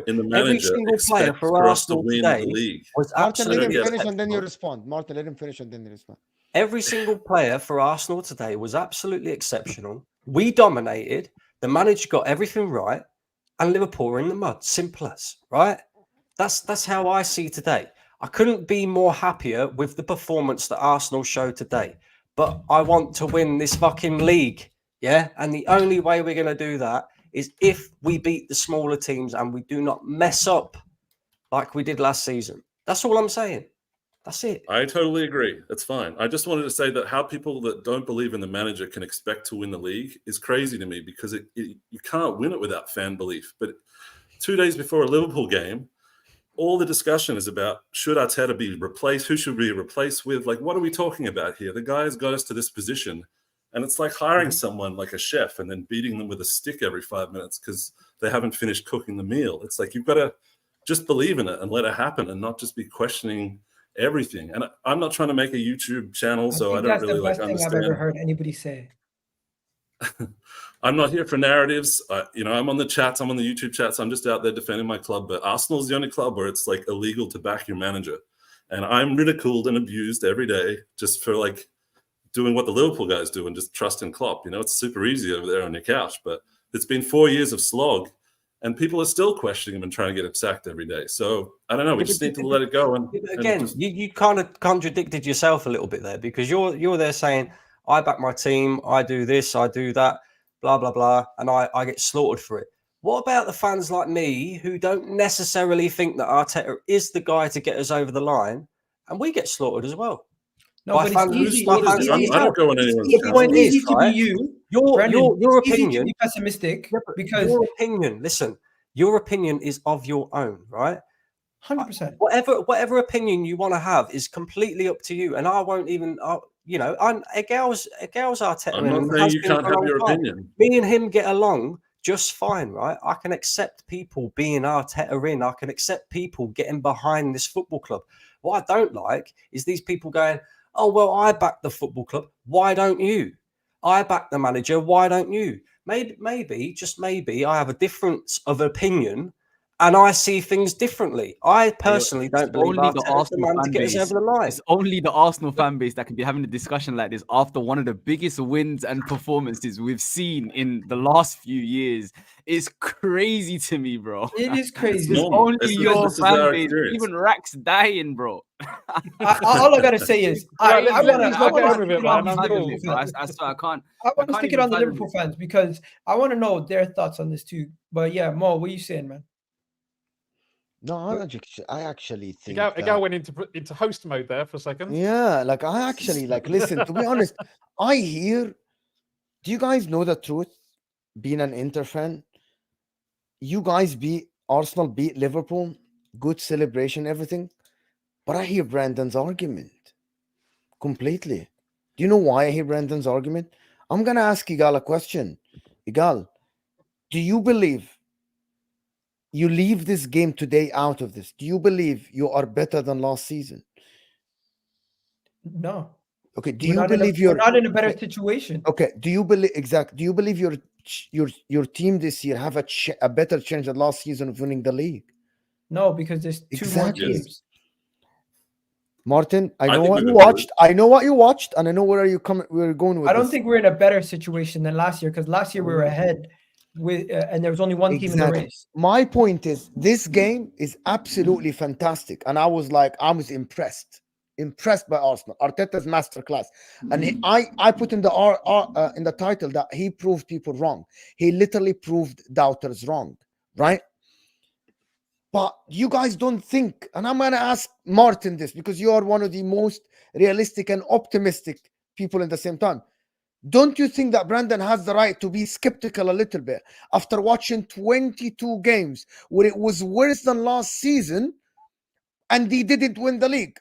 in the manager expect for us to win the league? Martin, let him finish and then you respond. Every single player for Arsenal today was absolutely exceptional. We dominated. The manager got everything right, and Liverpool were in the mud. Simple as, right? That's how I see today. I couldn't be more happier with the performance that Arsenal showed today. But I want to win this fucking league, yeah? And the only way we're going to do that is if we beat the smaller teams and we do not mess up like we did last season. That's all I'm saying. That's it. I totally agree. That's fine. I just wanted to say that how people that don't believe in the manager can expect to win the league is crazy to me, because you can't win it without fan belief. But 2 days before a Liverpool game, all the discussion is about, should Arteta be replaced? Who should be replaced with? Like, what are we talking about here? The guy has got us to this position. And it's like hiring someone like a chef and then beating them with a stick every 5 minutes because they haven't finished cooking the meal. It's like, you've got to just believe in it and let it happen and not just be questioning everything. And I'm not trying to make a YouTube channel, so I don't really like understand. That's the best thing I've ever heard anybody say. I'm not here for narratives. I'm on the chats. I'm on the YouTube chats. I'm just out there defending my club. But Arsenal's the only club where it's like illegal to back your manager. And I'm ridiculed and abused every day just for like doing what the Liverpool guys do and just trusting Klopp. It's super easy over there on your couch. But it's been 4 years of slog, and people are still questioning him and trying to get him sacked every day. So I don't know. We just need to let it go. And again, you kind of contradicted yourself a little bit there, because you're there saying, I back my team, I do this, I do that, blah, blah, blah, and I get slaughtered for it. What about the fans like me who don't necessarily think that Arteta is the guy to get us over the line, and we get slaughtered as well? No, but it's easy. I don't go on anyone's the point is, to be you. Your opinion, to be pessimistic, because your opinion. Listen, your opinion is of your own, right? 100%. Whatever opinion you want to have is completely up to you, and I won't even. Egal's Arteta. I'm not saying you can't have your opinion. Me and him get along just fine, right? I can accept people being Arteta in. I can accept people getting behind this football club. What I don't like is these people going, oh, well, I back the football club. Why don't you? I back the manager. Why don't you? Maybe, just maybe, I have a difference of opinion and I see things differently. I personally don't believe Arteta's the man to get us over the line. It's only the Arsenal fan base that can be having a discussion like this after one of the biggest wins and performances we've seen in the last few years. It's crazy to me, bro. It is crazy. It's only your fan base. Even Rack's dying, bro. All I gotta say is, I want to stick it on the Liverpool fans because I want to know their thoughts on this too. But yeah, Mo, what are you saying, man? No, I actually think Egal went into host mode there for a second. Yeah, like I actually listen, to be honest, do you guys know the truth? Being an Inter fan, you guys Arsenal beat Liverpool, good celebration, everything. But I hear Brandon's argument completely. Do you know why I hear Brandon's argument? I'm gonna ask Egal a question. Egal, do you believe you leave this game today out of this? Do you believe you are better than last season? No. Okay. Do you believe you're not in a better situation? Okay. Do you believe Do you believe your team this year have a better chance than last season of winning the league? No, because there's two more teams. Martin, I know what you watched. I know what you watched, and I know where we're going with. I don't think we're in a better situation than last year because last year we were ahead. And there was only one team in the race. My point is, this game is absolutely fantastic, and I was impressed by Arsenal. Arteta's masterclass, and I put in the title that he proved people wrong. He literally proved doubters wrong, right? But you guys don't think, and I'm gonna ask Martin this because you are one of the most realistic and optimistic people at the same time. Don't you think that Brandon has the right to be skeptical a little bit after watching 22 games where it was worse than last season and he didn't win the league?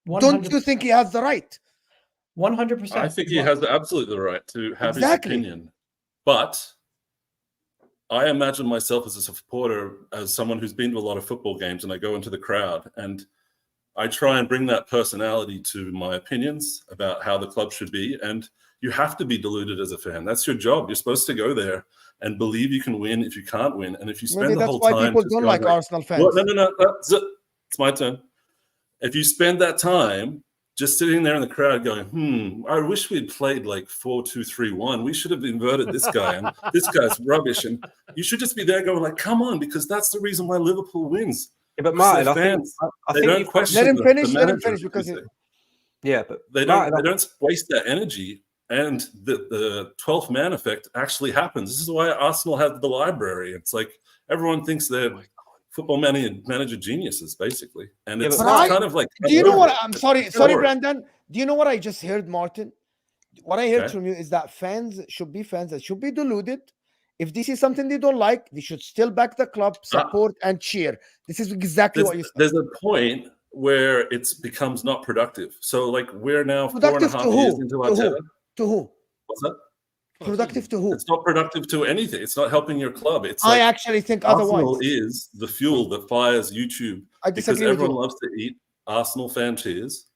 100%. Don't you think he has the right? 100%. I think he has absolutely the right to have his opinion. But I imagine myself as a supporter, as someone who's been to a lot of football games, and I go into the crowd and I try and bring that personality to my opinions about how the club should be. And you have to be deluded as a fan. That's your job. You're supposed to go there and believe you can win if you can't win. And if you spend the whole time... That's why people don't like Arsenal fans. Well, no. It's my turn. If you spend that time just sitting there in the crowd going, I wish we'd played like 4-2-3-1. We should have inverted this guy, and this guy's rubbish. And you should just be there going like, come on, because that's the reason why Liverpool wins. Yeah, but Martin, I think they don't question. Let him finish because but they don't waste that energy, and the 12th man effect actually happens. This is why Arsenal have the library. It's like everyone thinks they're football manager geniuses, basically, and it's kind of like. Do you know what? I'm sorry, Brandon. Do you know what I just heard, Martin? What I heard from you is that fans should be deluded. If this is something they don't like, they should still back the club, support, and cheer. This is exactly what you said. There's a point where it becomes not productive. So, like, we're now productive 4.5 years into Arteta. To who? What's that? Productive to who? It's not productive to anything. It's not helping your club. It's I actually think Arsenal otherwise. is the fuel that fires YouTube. I disagree because everyone with you. loves to eat Arsenal fan cheers.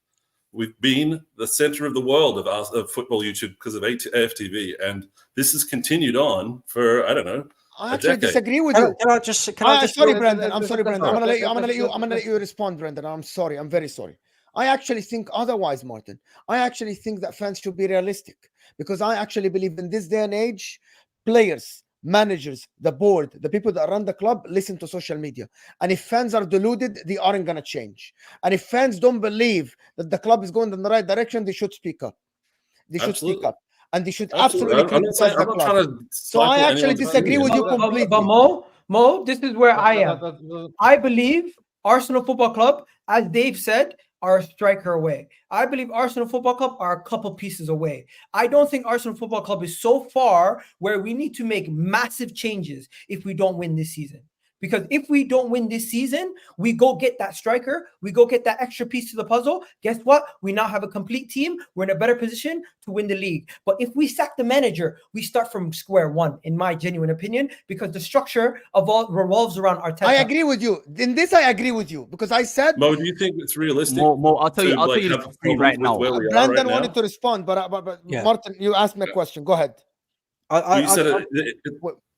We've been the center of the world of football YouTube because of AFTV, and this has continued on for I actually disagree with you. Sorry, Brendan. I'm sorry, Brendan. I'm gonna let you respond, Brendan. I'm sorry. I'm very sorry. I actually think otherwise, Martin. I actually think that fans should be realistic, because I actually believe in this day and age, players, managers, the board, the people that run the club listen to social media. And if fans are deluded, they aren't going to change. And if fans don't believe that the club is going in the right direction, they should speak up. They should speak up. And they should absolutely criticize the club. So I actually disagree with you completely. But Mo, this is where I am. I believe Arsenal Football Club, as Dave said, are a striker away. I believe Arsenal Football Club are a couple pieces away. I don't think Arsenal Football Club is so far where we need to make massive changes if we don't win this season. Because if we don't win this season, we go get that striker, we go get that extra piece to the puzzle. Guess what? We now have a complete team. We're in a better position to win the league. But if we sack the manager, we start from square one, in my genuine opinion, because the structure of all revolves around Arteta. I agree with you. In this, I agree with you, because I said... Mo, do you think it's realistic? I'll tell you for free right now. Brandon wanted to respond, but yeah. Martin, you asked me a question. Go ahead.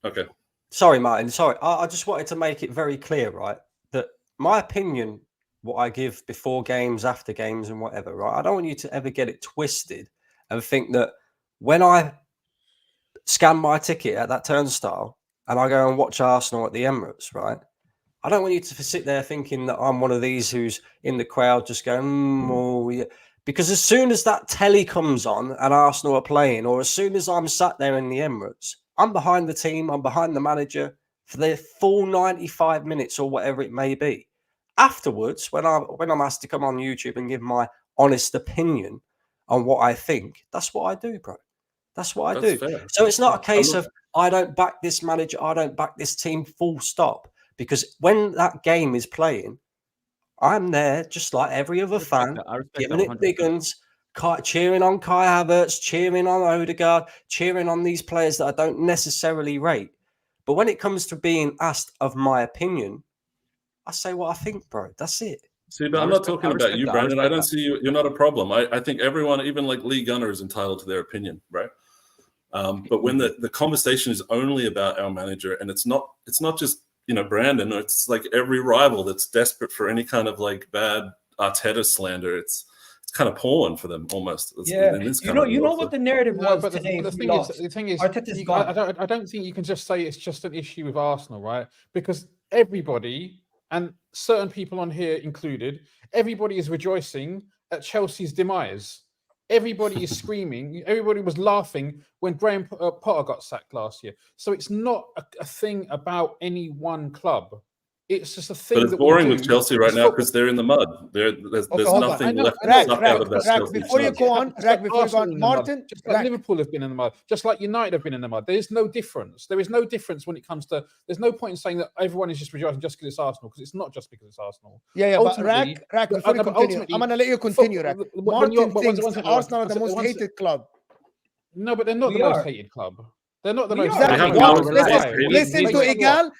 Okay. Sorry, Martin. Sorry. I just wanted to make it very clear, right, that my opinion, what I give before games, after games, and whatever, right, I don't want you to ever get it twisted and think that when I scan my ticket at that turnstile and I go and watch Arsenal at the Emirates, right, I don't want you to sit there thinking that I'm one of these who's in the crowd just going, oh, yeah. Because as soon as that telly comes on and Arsenal are playing, or as soon as I'm sat there in the Emirates, I'm behind the team, I'm behind the manager for the full 95 minutes or whatever it may be. Afterwards, when I'm asked to come on YouTube and give my honest opinion on what I think, that's what I do, bro. That's what I do. Fair. So it's not a case of I don't back this manager, I don't back this team, full stop. Because when that game is playing, I'm there just like every other fan, giving it big guns, cheering on Kai Havertz, cheering on Odegaard, cheering on these players that I don't necessarily rate. But when it comes to being asked of my opinion, I say what I think, bro. That's it. See, but I'm not talking about you, Brandon. I don't see you. You're not a problem. I think everyone, even like Lee Gunner, is entitled to their opinion, right? But when the conversation is only about our manager, and it's not just Brandon, it's like every rival that's desperate for any kind of like bad Arteta slander. It's kind of porn for them almost. Yeah, you know what the narrative was today. The thing is, I don't think you can just say it's just an issue with Arsenal, right? Because everybody, and certain people on here included, everybody is rejoicing at Chelsea's demise. Everybody is screaming. Everybody was laughing when Graham Potter got sacked last year. So it's not a thing about any one club. It's just a thing. But it's boring with Chelsea right now because they're in the mud. There's nothing left to suck out of that Chelsea. Before you go on, Martin, just like Liverpool have been in the mud, just like United have been in the mud. There is no difference. There is no difference when it comes to. There's no point in saying that everyone is just rejoicing just because it's Arsenal, because it's not just because it's Arsenal. Yeah. But Rack, before you continue, I'm going to let you continue, Rack. Martin thinks Arsenal are the most hated club. No, but they're not the most hated club. They're not the most. Listen to Igal,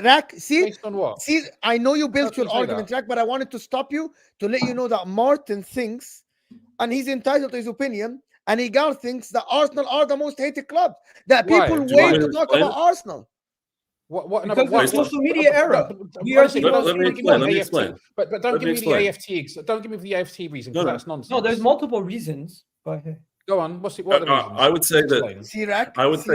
Rack. See, based on what? See, I know you built your argument, Rack, but I wanted to stop you to let you know that Martin thinks, and he's entitled to his opinion, and Igal thinks that Arsenal are the most hated club. That people wait to talk about Arsenal. Because the social media era. We are let me explain. But don't give me the AFT. Don't give me the AFT reason because that's nonsense. No, there's multiple reasons. But go on. What are the reasons? I would say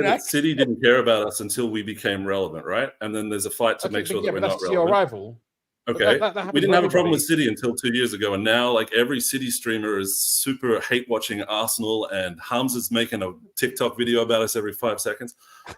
that City didn't care about us until we became relevant, right? And then there's a fight to make sure that we're not relevant. Your rival. Okay, we didn't have a problem with City until 2 years ago, and now like every City streamer is super hate watching Arsenal, and Hamza's making a TikTok video about us every 5 seconds.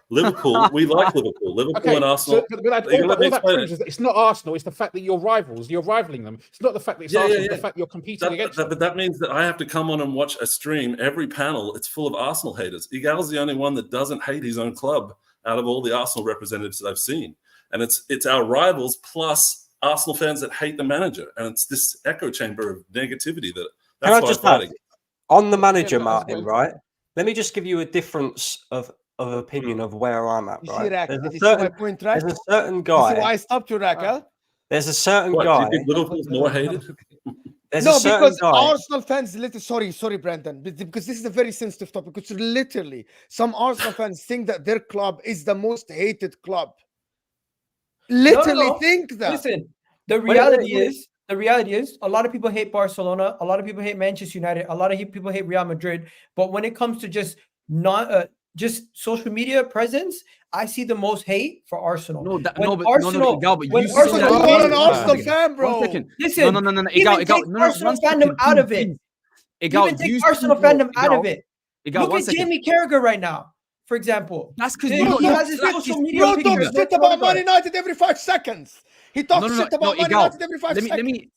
Liverpool, we like Liverpool. Liverpool and Arsenal. It's not Arsenal. It's the fact that you're rivals. You're rivaling them. It's not the fact that it's Arsenal. It's the fact you're competing against them. But that means that I have to come on and watch a stream. Every panel, it's full of Arsenal haters. Igal's the only one that doesn't hate his own club out of all the Arsenal representatives that I've seen, and it's our rivals plus Arsenal fans that hate the manager, and it's this echo chamber of negativity that's why I'm fighting. On the manager, Martin, right? Let me just give you a difference of opinion of where I'm at, right? There's a certain guy. I stopped you, Raquel. There's a certain guy. Do you think Liverpool's more hated? Because Arsenal fans, sorry, Brendan, because this is a very sensitive topic. Because literally, some Arsenal fans think that their club is the most hated club. Think that. Listen, the reality is a lot of people hate Barcelona, a lot of people hate Manchester United, a lot of people hate Real Madrid, but when it comes to just social media presence, I see the most hate for Arsenal. You're an Arsenal fan, bro. Listen, even take Arsenal fandom out of it. Even take Arsenal fandom out of it. Look at Jamie Carragher right now. For example, that's because he has his social media. Bro talks shit about Man United every 5 seconds. He talks shit about Man United every 5 seconds.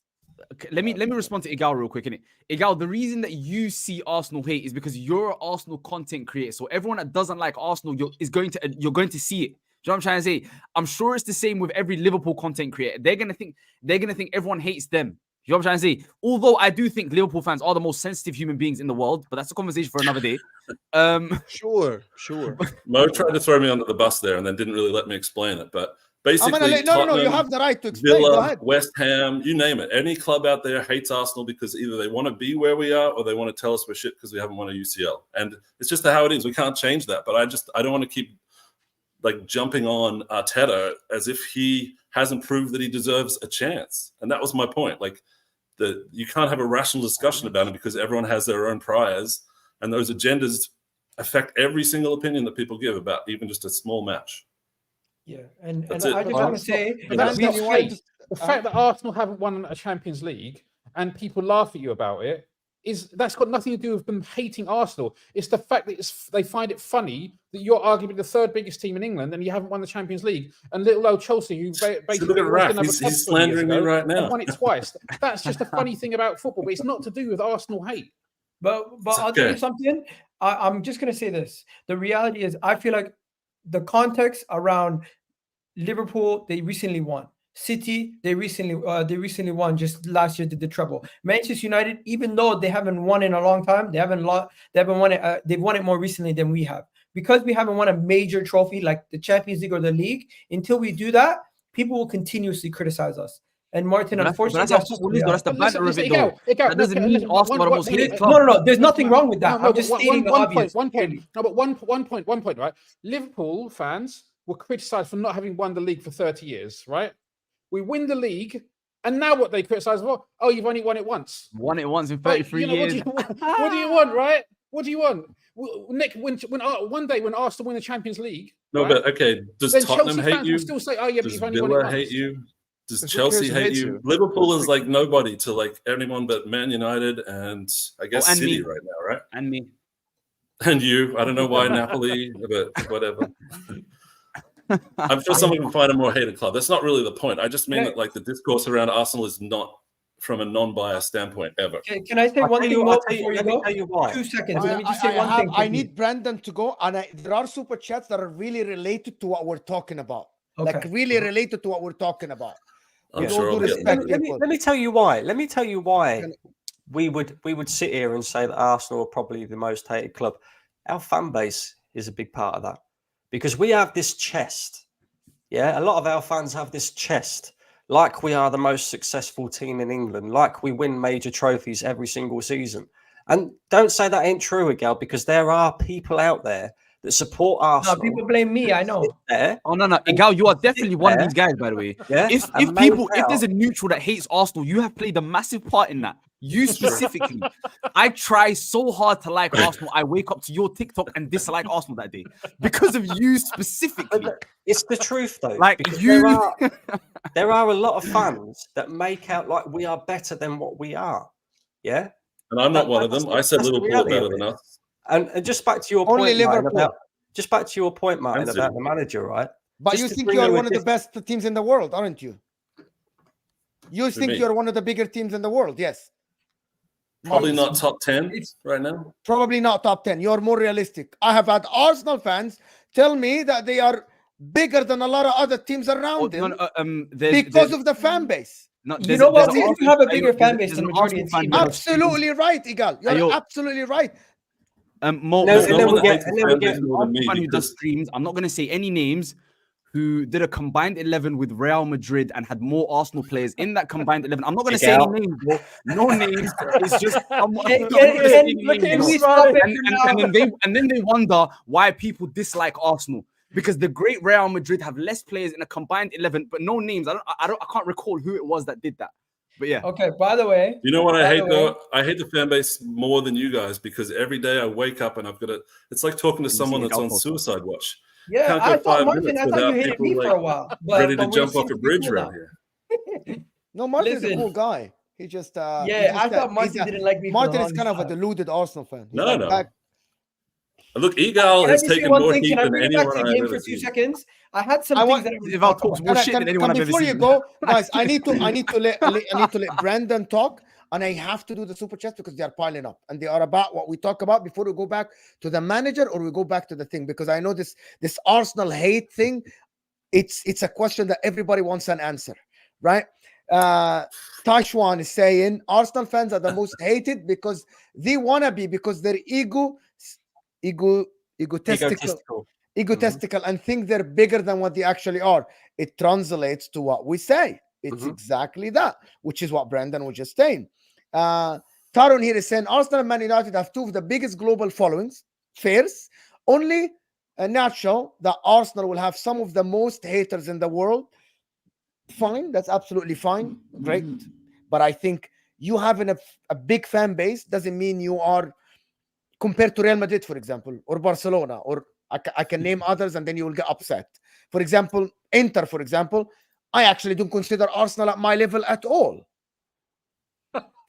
Let me respond to Igal real quick, innit? Igal, the reason that you see Arsenal hate is because you're an Arsenal content creator. So everyone that doesn't like Arsenal, you're going to see it. Do you know what I'm trying to say? I'm sure it's the same with every Liverpool content creator. They're gonna think everyone hates them. You know what I'm trying to say? Although I do think Liverpool fans are the most sensitive human beings in the world, but that's a conversation for another day. Sure. Mo tried to throw me under the bus there and then didn't really let me explain it. But basically, no, you have the right to explain. Villa, Go ahead. West Ham, you name it. Any club out there hates Arsenal because either they want to be where we are or they want to tell us we're shit because we haven't won a UCL. And it's just how it is. We can't change that. But I don't want to keep like jumping on Arteta as if he hasn't proved that he deserves a chance. And that was my point. Like, you can't have a rational discussion about it because everyone has their own priors, and those agendas affect every single opinion that people give about even just a small match. Yeah, and I just want to say the fact that Arsenal haven't won a Champions League and people laugh at you about it that's got nothing to do with them hating Arsenal. It's the fact that they find it funny that you're arguably the third biggest team in England and you haven't won the Champions League. And little old Chelsea, who basically he's slandering me right now, won it twice. That's just a funny thing about football, but it's not to do with Arsenal hate. But I'll tell you something. I'm just gonna say this. The reality is, I feel like the context around Liverpool, they recently won. City, they recently won just last year, did the treble. Manchester United, even though they haven't won in a long time, they've won it more recently than we have. Because we haven't won a major trophy like the Champions League or the league, until we do that, people will continuously criticize us. And Martin, unfortunately, that's the banter of it, though. That doesn't mean Arsenal are the most hated club. No, there's nothing wrong with that. I'm just stating the obvious. One point, right? Liverpool fans were criticised for not having won the league for 30 years, right? We win the league, and now what they criticise for? Oh, you've only won it once. Won it once in 33 years. What do you want, right? What do you want? Nick, one day when Arsenal win the Champions League, no, right? But okay, does Tottenham hate you? Still say, oh yeah, but does you've only won it once. Villa hate you? Does Chelsea hate you? Liverpool is like nobody to like anyone but Man United and I guess City right now, right? And me. And you. I don't know why Napoli, but whatever. I'm sure someone can find a more hated club. That's not really the point. I just mean that like the discourse around Arsenal is not from a non-biased standpoint ever. Can I say one thing more before you go? Tell you why. 2 seconds. Let me just say one thing. I need Brandon to go, and there are super chats that are really related to what we're talking about. Okay. Like really related to what we're talking about. I'm sure let me tell you why. Let me tell you why we would sit here and say that Arsenal are probably the most hated club. Our fan base is a big part of that. Because we have this chest. Yeah, a lot of our fans have this chest. Like we are the most successful team in England. Like we win major trophies every single season. And don't say that ain't true, Miguel, because there are people out there that support Arsenal. No, people blame me. I know. Oh no, Igal, you are definitely one of these guys, by the way. Yeah. If there's a neutral that hates Arsenal, you have played a massive part in that. You specifically. I try so hard to like Arsenal. I wake up to your TikTok and dislike Arsenal that day because of you specifically. It's the truth, though. Like there are a lot of fans that make out like we are better than what we are. Yeah. And I'm not one of them. I said Liverpool are better than us. And just back to your point, Martin, about the manager, right? But just you think you are one of the best teams in the world, aren't you? You think you're one of the bigger teams in the world? Yes. Probably not top 10 right now. Probably not top 10. You're more realistic. I have had Arsenal fans tell me that they are bigger than a lot of other teams around them because of the fan base. No, you know what? We do have a bigger fan base than majority of teams. Absolutely right, Igal. You're absolutely right. Mo, who does streams. I'm not going to say any names. Who did a combined 11 with Real Madrid and had more Arsenal players in that combined 11. I'm not going to say any names, bro. No names. It's just and then they wonder why people dislike Arsenal. Because the great Real Madrid have less players in a combined 11, but no names. I can't recall who it was that did that. But yeah. Okay. By the way, you know what I hate though? I hate the fan base more than you guys because every day I wake up and I've got to. It's like talking to someone that's on suicide watch. Yeah, I thought Martin. I thought you hated me for a while. Ready to jump off a bridge around here. No, Martin's a cool guy. He just. I thought Martin didn't like me. Martin is kind of a deluded Arsenal fan. No. Look, Egal has taken more heat than anyone I've ever for 2 seen. seconds. I had some things that if I'll talk more shit than anyone I've ever seen. Before you go, guys, I need to let Brandon talk, and I have to do the super chats because they are piling up, and they are about what we talk about before we go back to the manager or we go back to the thing, because I know this Arsenal hate thing. It's a question that everybody wants an answer, right? Taishwan is saying Arsenal fans are the most hated because they wanna be, because they're egotistical and think they're bigger than what they actually are. It translates to what we say. It's exactly that, which is what Brandon was just saying. Taron here is saying Arsenal and Man United have two of the biggest global followings. Fairs. Only natural that Arsenal will have some of the most haters in the world. Fine, that's absolutely fine. Great. But I think you having a big fan base doesn't mean you are compared to Real Madrid, for example, or Barcelona, or I can name others and then you will get upset. For example, Inter, for example, I actually don't consider Arsenal at my level at all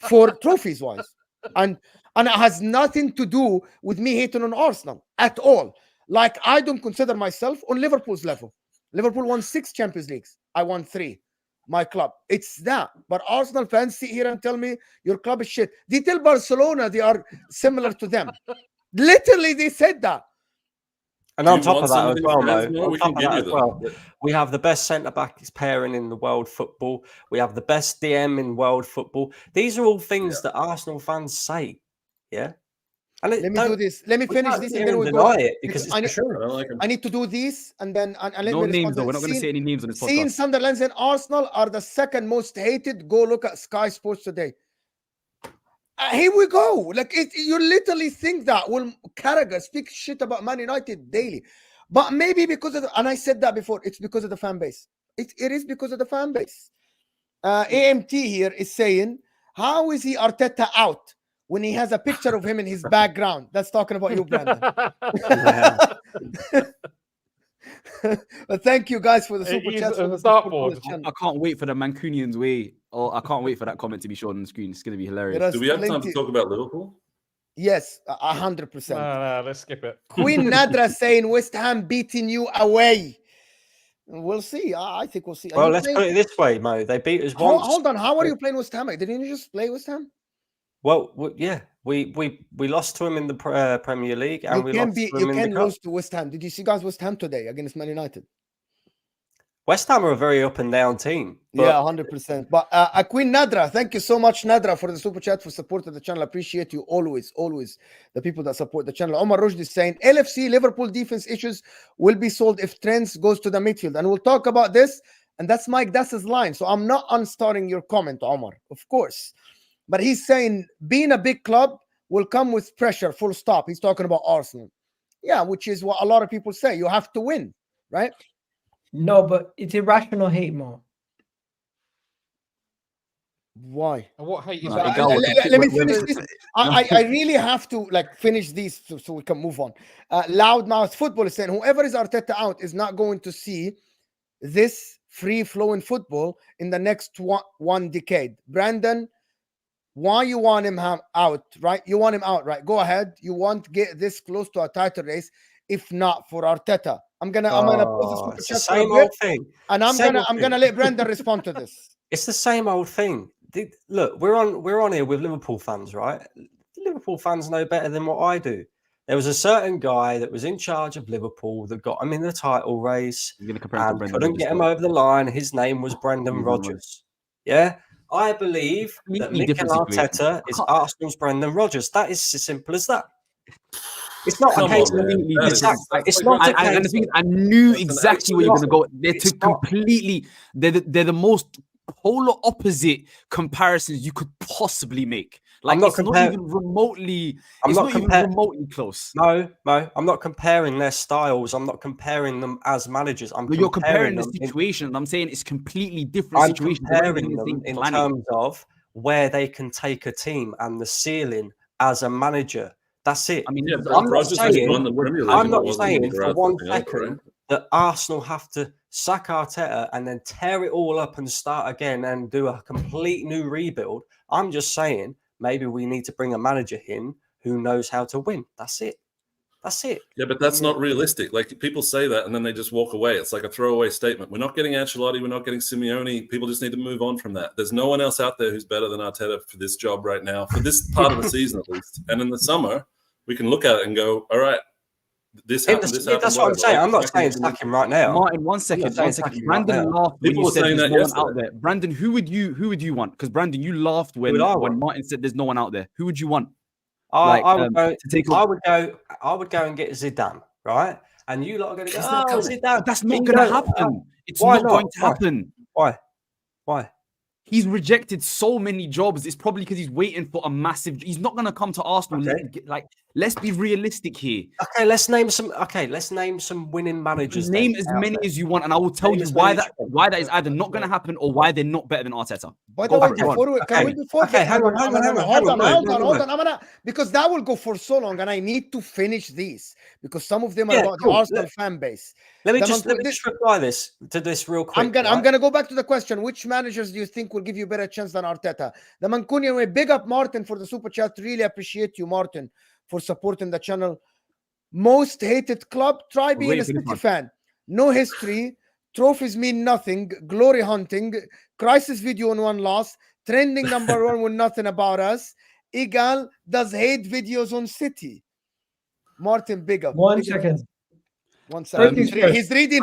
for trophies wise. And it has nothing to do with me hating on Arsenal at all. Like, I don't consider myself on Liverpool's level. Liverpool won 6 Champions Leagues. I won 3. My club. It's that. But Arsenal fans sit here and tell me your club is shit. They tell Barcelona they are similar to them. Literally, they said that. And on top of that as well, we have the best centre-back pairing in the world football. We have the best DM in world football. These are all things that Arsenal fans say. Yeah. And let me do this. Let me finish this and then we'll deny it because it's true. I need to do this and then no names though. We're not going to say any names on this podcast. Seeing Sunderland and Arsenal are the second most hated. Go look at Sky Sports today. Here we go. Like you literally think that Carragher speaks shit about Man United daily, but maybe because of and I said that before. It's because of the fan base. It is because of the fan base. AMT here is saying, how is he Arteta out when he has a picture of him in his background? That's talking about you, Brandon. But thank you guys for the super chat. I can't wait for the Mancunians way. I can't wait for that comment to be shown on the screen. It's going to be hilarious. Do we have time to talk about Liverpool? Yes, 100%. No, let's skip it. Queen Nadra saying West Ham beating you away. We'll see. I think we'll see. Well, let's put it this way, Mo. They beat us once. Hold on. How are you playing West Ham? Didn't you just play West Ham? Well, yeah. We lost to him in the Premier League, and you can lose to West Ham. Did you see guys West Ham today against Man United? West Ham are a very up and down team. Yeah, 100%. But Queen Nadra, thank you so much, Nadra, for the super chat, for support of the channel. I appreciate you always, the people that support the channel. Omar Rushd is saying LFC Liverpool defense issues will be solved if Trent goes to the midfield, and we'll talk about this. And that's Mike Dass's line. So I'm not unstarting your comment, Omar, of course. But he's saying being a big club will come with pressure, full stop. He's talking about Arsenal. Yeah, which is what a lot of people say. You have to win, right? No, but it's irrational hate, Mo. Why? And what hate is let me finish this. I really have to finish these so we can move on. Loudmouth Football is saying whoever is Arteta out is not going to see this free-flowing football in the next one decade. Brandon, why you want him out, right? You want him out, right? Go ahead. You won't get this close to a title race if not for Arteta. I'm gonna post this the same old thing, and I'm gonna let Brandon respond to this. It's the same old thing. Look, we're on here with Liverpool fans, right? Liverpool fans know better than what I do. There was a certain guy that was in charge of Liverpool that got him in the title race and couldn't get him over the line. His name was Brendan Rodgers. Yeah, I believe that Mikel Arteta is Arsenal's Brendan Rodgers. That is as simple as that. It's not a case. It's not a case. I knew exactly where you're going to go. They're the most polar opposite comparisons you could possibly make. Like, it's not even remotely close. No, I'm not comparing their styles. I'm not comparing them as managers. You're comparing the situation. I'm saying it's completely different situations. I'm comparing them in terms of where they can take a team and the ceiling as a manager. That's it. I mean, I'm not saying for one second that Arsenal have to sack Arteta and then tear it all up and start again and do a complete new rebuild. I'm just saying maybe we need to bring a manager in who knows how to win. That's it. Yeah, but that's not realistic. Like, people say that and then they just walk away. It's like a throwaway statement. We're not getting Ancelotti. We're not getting Simeone. People just need to move on from that. There's no one else out there who's better than Arteta for this job right now, for this part of the season at least. And in the summer, we can look at it and go, all right, this happened. That's what I'm saying. I'm not saying sack him right now. Martin, one second. Brandon laughed when you said there's no one out there. Brandon, who would you want? Because Brandon, you laughed when Martin said there's no one out there. Who would you want? I would go and get Zidane, right? And you lot are going to go, Zidane. That's not going to happen. It's not going to happen. Why? He's rejected so many jobs. It's probably because he's waiting for a massive. He's not going to come to Arsenal. Okay. Let's be realistic here. Okay, let's name some winning managers. Name as many as you want, and I will tell you why that is either not going to happen or why they're not better than Arteta. By the way, hold on. Because that will go for so long, and I need to finish these because some of them are about the Arsenal fan base. Let me just reply to this real quick. I'm gonna go back to the question: which managers do you think will give you a better chance than Arteta? The Mancunian, big up Martin for the super chat. Really appreciate you, Martin, for supporting the channel. Most hated club. Try being a City fan. No history. Trophies mean nothing. Glory hunting. Crisis video on one loss. Trending number one with nothing about us. Igal does hate videos on City. Martin, big up. One second. He's taking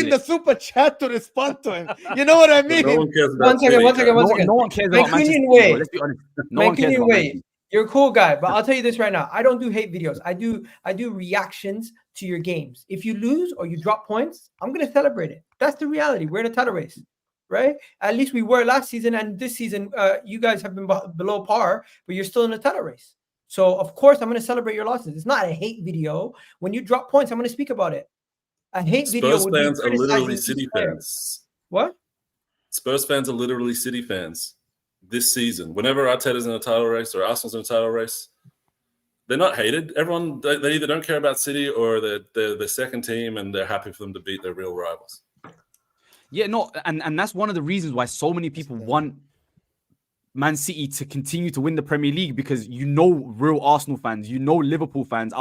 the super chat to respond to him. You know what I mean? No one cares about one second. No one cares about Manchester. Let's be honest. No one cares about Manchester. You're a cool guy, but I'll tell you this right now. I don't do hate videos. I do reactions to your games. If you lose or you drop points, I'm gonna celebrate it. That's the reality. We're in a title race, right? At least we were last season, and this season, you guys have been below par, but you're still in a title race. So of course I'm gonna celebrate your losses. It's not a hate video. When you drop points, I'm gonna speak about it. A hate video. Spurs fans are literally City fans. What? Spurs fans are literally City fans. This season, whenever Arteta's in a title race or Arsenal's in a title race, they're not hated. Everyone, they either don't care about City or they're the second team and they're happy for them to beat their real rivals. Yeah, no, and that's one of the reasons why so many people want Man City to continue to win the Premier League, because real Arsenal fans, Liverpool fans.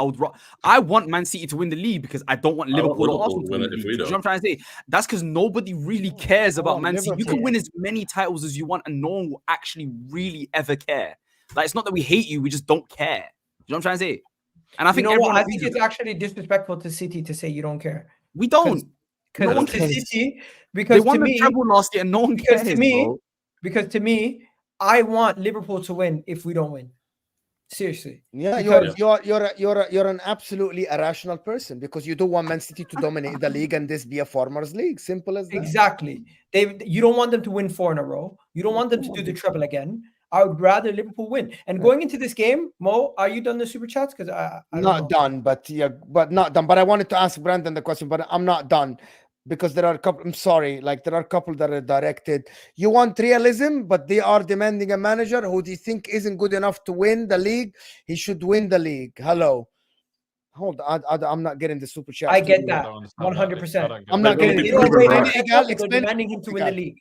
I want Man City to win the league because I don't want Liverpool or Arsenal to win the league. You know what I'm trying to say? That's because nobody really cares about Man City. You can win as many titles as you want and no one will actually really ever care. Like, it's not that we hate you, we just don't care. You know what I'm trying to say? And I think I think it's actually disrespectful to City to say you don't care. We don't. No one cares. Because they won the treble last year and no one cares. Because to me, I want Liverpool to win if we don't win. Seriously. Yeah, you're an absolutely irrational person because you don't want Man City to dominate the league and this be a farmers league. Simple as that. Exactly. You don't want them to win 4 in a row. You don't want them to do the treble again. I would rather Liverpool win. And going into this game, Mo, are you done the super chats? Because I not done, but not done. But I wanted to ask Brandon the question, but I'm not done because there are a couple. I'm sorry, like there are a couple that are directed. You want realism, but they are demanding a manager who do you think isn't good enough to win the league. He should win the league. Hello. Hold on, I'm not getting the super chat. I get that 100%. I'm not getting it. They're demanding him to win the league.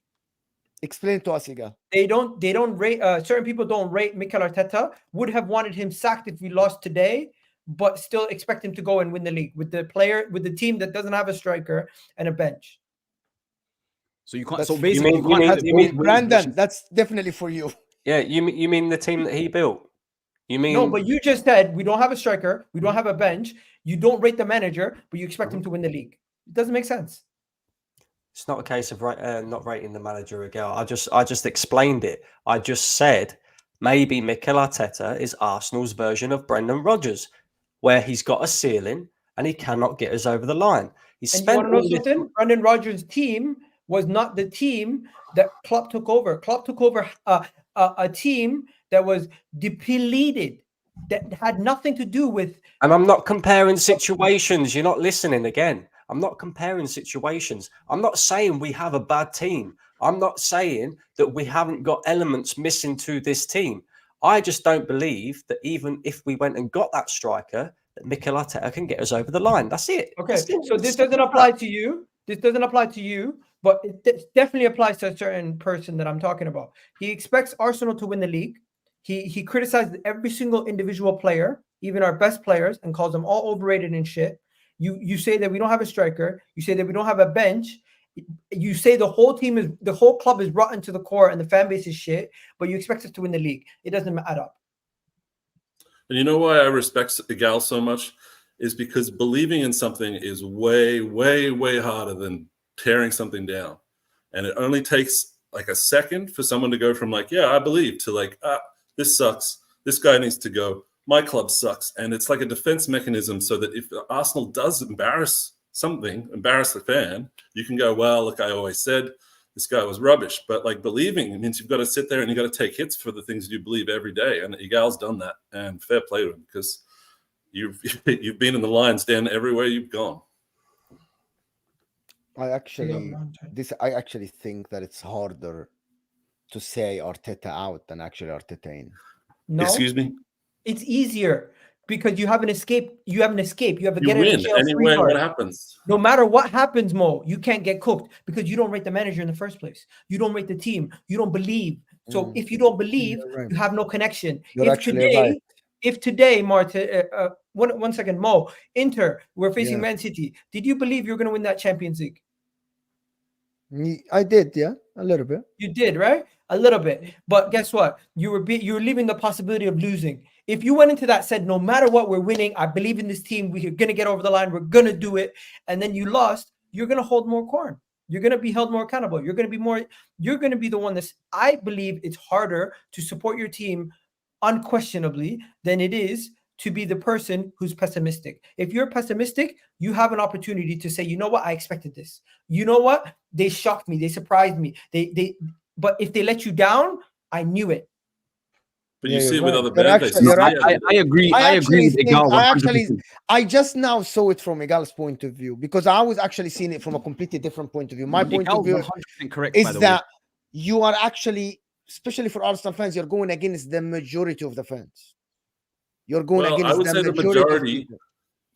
Explain to us, Igal. They don't rate. Certain people don't rate Mikel Arteta. Would have wanted him sacked if we lost today, but still expect him to go and win the league with the team that doesn't have a striker and a bench. So you can't. So basically, you mean Brandon? That's definitely for you. Yeah, you mean the team that he built? You mean no? But you just said we don't have a striker, we don't have a bench. You don't rate the manager, but you expect him to win the league. It doesn't make sense. It's not a case of not rating the manager again. I just explained it. I just said maybe Mikel Arteta is Arsenal's version of Brendan Rodgers, where he's got a ceiling and he cannot get us over the line. He spent Brendan Rodgers' team was not the team that Klopp took over. Klopp took over a team that was depleted, that had nothing to do with. And I'm not comparing situations. You're not listening again. I'm not comparing situations. I'm not saying we have a bad team. I'm not saying that we haven't got elements missing to this team. I just don't believe that even if we went and got that striker, that Mikel Arteta can get us over the line. That's it. Okay, That's it. So this doesn't apply to you. This doesn't apply to you, but it definitely applies to a certain person that I'm talking about. He expects Arsenal to win the league. He criticized every single individual player, even our best players, and calls them all overrated and shit. You say that we don't have a striker. You say that we don't have a bench. You say the whole club is rotten to the core and the fan base is shit, but you expect us to win the league. It doesn't add up. And you know why I respect Igal so much is because believing in something is way, way, way harder than tearing something down. And it only takes like a second for someone to go from like, yeah, I believe, to like, this sucks. This guy needs to go. My club sucks. And it's like a defense mechanism so that if Arsenal does embarrass the fan, you can go, well, look, I always said this guy was rubbish. But like believing means you've got to sit there and you've got to take hits for the things you believe every day. And Igal's done that. And fair play to him because you've been in the lion's den everywhere you've gone. I actually think that it's harder to say Arteta out than actually Arteta in. No, excuse me. It's easier because you have an escape. You have a you win anyway. What happens? No matter what happens, Mo, you can't get cooked because you don't rate the manager in the first place. You don't rate the team. You don't believe. So if you don't believe, you have no connection. If today, Martin, one second, Mo, Inter, we're facing Man City. Did you believe you're going to win that Champions League? I did, yeah, a little bit. You did, right? A little bit. But guess what? You were leaving the possibility of losing. If you went into that, said, no matter what, we're winning. I believe in this team. We're going to get over the line. We're going to do it. And then you lost. You're going to hold more corn. You're going to be held more accountable. You're going to be the one that's, I believe it's harder to support your team unquestionably than it is to be the person who's pessimistic. If you're pessimistic, you have an opportunity to say, you know what? I expected this. You know what? They shocked me. They surprised me. But if they let you down, I knew it. But you see it with other band bases. I agree. I agree with Igal. I just now saw it from Igal's point of view because I was actually seeing it from a completely different point of view. My point of view is that you are actually, especially for Arsenal fans, you're going against the majority of the fans. You're going against the majority.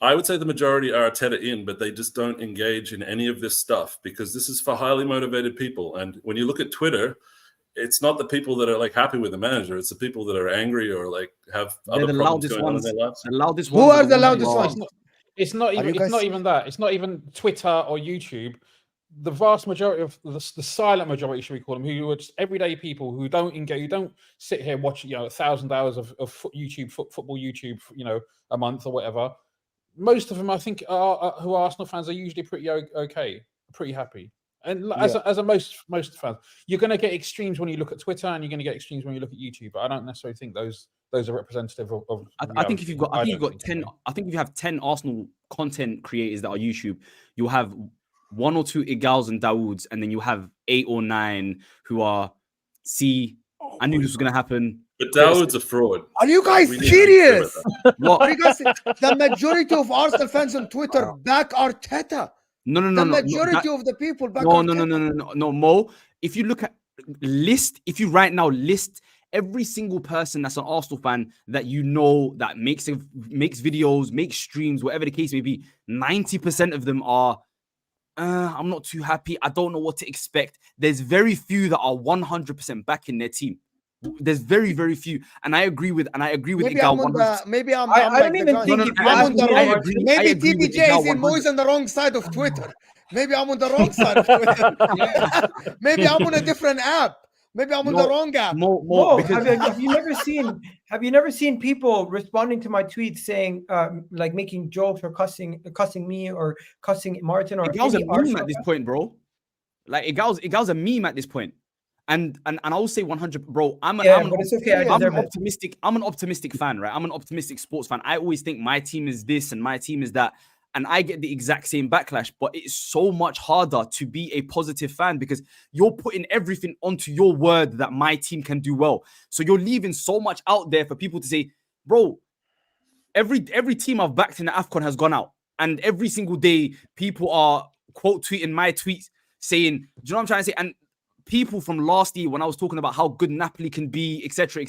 I would say the majority are Arteta in, but they just don't engage in any of this stuff because this is for highly motivated people. And when you look at Twitter, it's not the people that are like happy with the manager. It's the people that are angry or like have other problems going on in their lives. The loudest ones. Who are the loudest ones? It's not even that. It's not even Twitter or YouTube. The vast majority of the silent majority, should we call them, who are just everyday people who don't engage, who don't sit here and watch 1,000 hours of football YouTube, a month or whatever. Most of them, I think, who are Arsenal fans are usually pretty okay, pretty happy. And as most fans, you're going to get extremes when you look at Twitter, and you're going to get extremes when you look at YouTube. But I don't necessarily think those are representative of. I think if you've got 10, I think if you have 10 Arsenal content creators that are YouTube, you'll have 1 or 2 Igals and Dawoods, and then you have 8 or 9 who are I knew this was gonna happen. But Dawood's a fraud. Are you guys We need to serious? What? Are you guys? The majority of Arsenal fans on Twitter back Arteta. No, The majority of the people back Arteta. No, Mo. If you look at if you right now list every single person that's an Arsenal fan that you know that makes videos, makes streams, whatever the case may be, 90% of them are. I'm not too happy. I don't know what to expect. There's very few that are 100% back in their team. There's very, very few, and I agree with Maybe Igal. I don't even think I'm on the wrong. Maybe TBJ is in Mo's on the wrong side of Twitter. Maybe I'm on the wrong side of Twitter. Maybe I'm on a different app. Maybe I'm on the wrong app. Have you never seen people responding to my tweets saying like making jokes or cussing me or cussing Martin or Igal's a meme at this point, bro. Like Igal's a meme at this point. And I will say 100, bro. I'm an optimistic fan, right? I'm an optimistic sports fan. I always think my team is this and my team is that, and I get the exact same backlash. But it's so much harder to be a positive fan because you're putting everything onto your word that my team can do well. So you're leaving so much out there for people to say, bro. Every team I've backed in the AFCON has gone out, and every single day people are quote tweeting my tweets saying, "Do you know what I'm trying to say?" And people from last year, when I was talking about how good Napoli can be, etc.,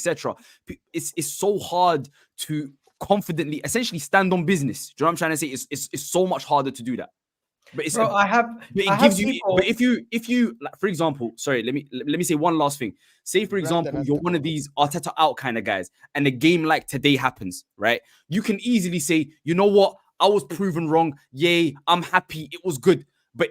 it's so hard to confidently, essentially stand on business. Do you know what I'm trying to say? It's so much harder to do that. But it's if you like, for example, sorry, let me say one last thing. Say for example, you're one of these Arteta out kind of guys, and a game like today happens, right? You can easily say, you know what, I was proven wrong. Yay, I'm happy. It was good. But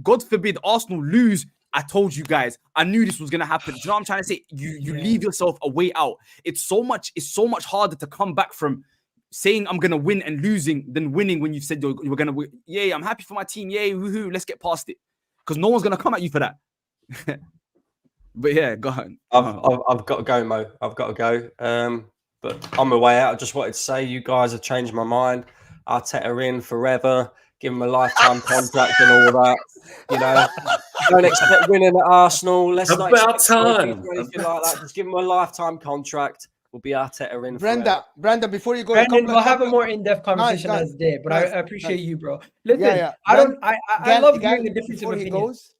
God forbid Arsenal lose. I told you guys, I knew this was gonna happen. Do you know what I'm trying to say? You leave yourself a way out. It's so much harder to come back from saying I'm gonna win and losing than winning when you've said you're gonna win. Yay, I'm happy for my team. Yay, woohoo, let's get past it. Because no one's gonna come at you for that. But yeah, go on. I've got to go, Mo. I've got to go. But on my way out, I just wanted to say you guys have changed my mind. Arteta in forever. Give him a lifetime contract and all that. You know, don't expect winning at Arsenal. Let's not expect anything like that. Just give him a lifetime contract. We'll be Arteta in. Brenda, before you go, we'll have a more in-depth conversation as day. But I appreciate you, bro. Listen, I love hearing the difference of opinions.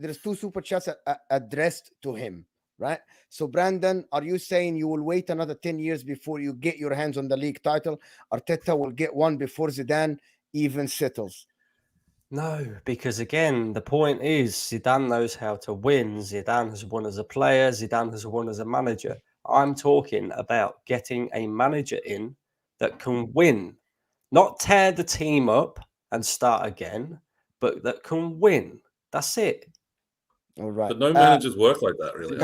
There's 2 super chats addressed to him, right? So, Brandon, are you saying you will wait another 10 years before you get your hands on the league title? Arteta will get one before Zidane even settles. No, because again, the point is Zidane knows how to win. Zidane has won as a player. Zidane has won as a manager. I'm talking about getting a manager in that can win, not tear the team up and start again, but that can win. That's it. All right. But no managers work like that, really.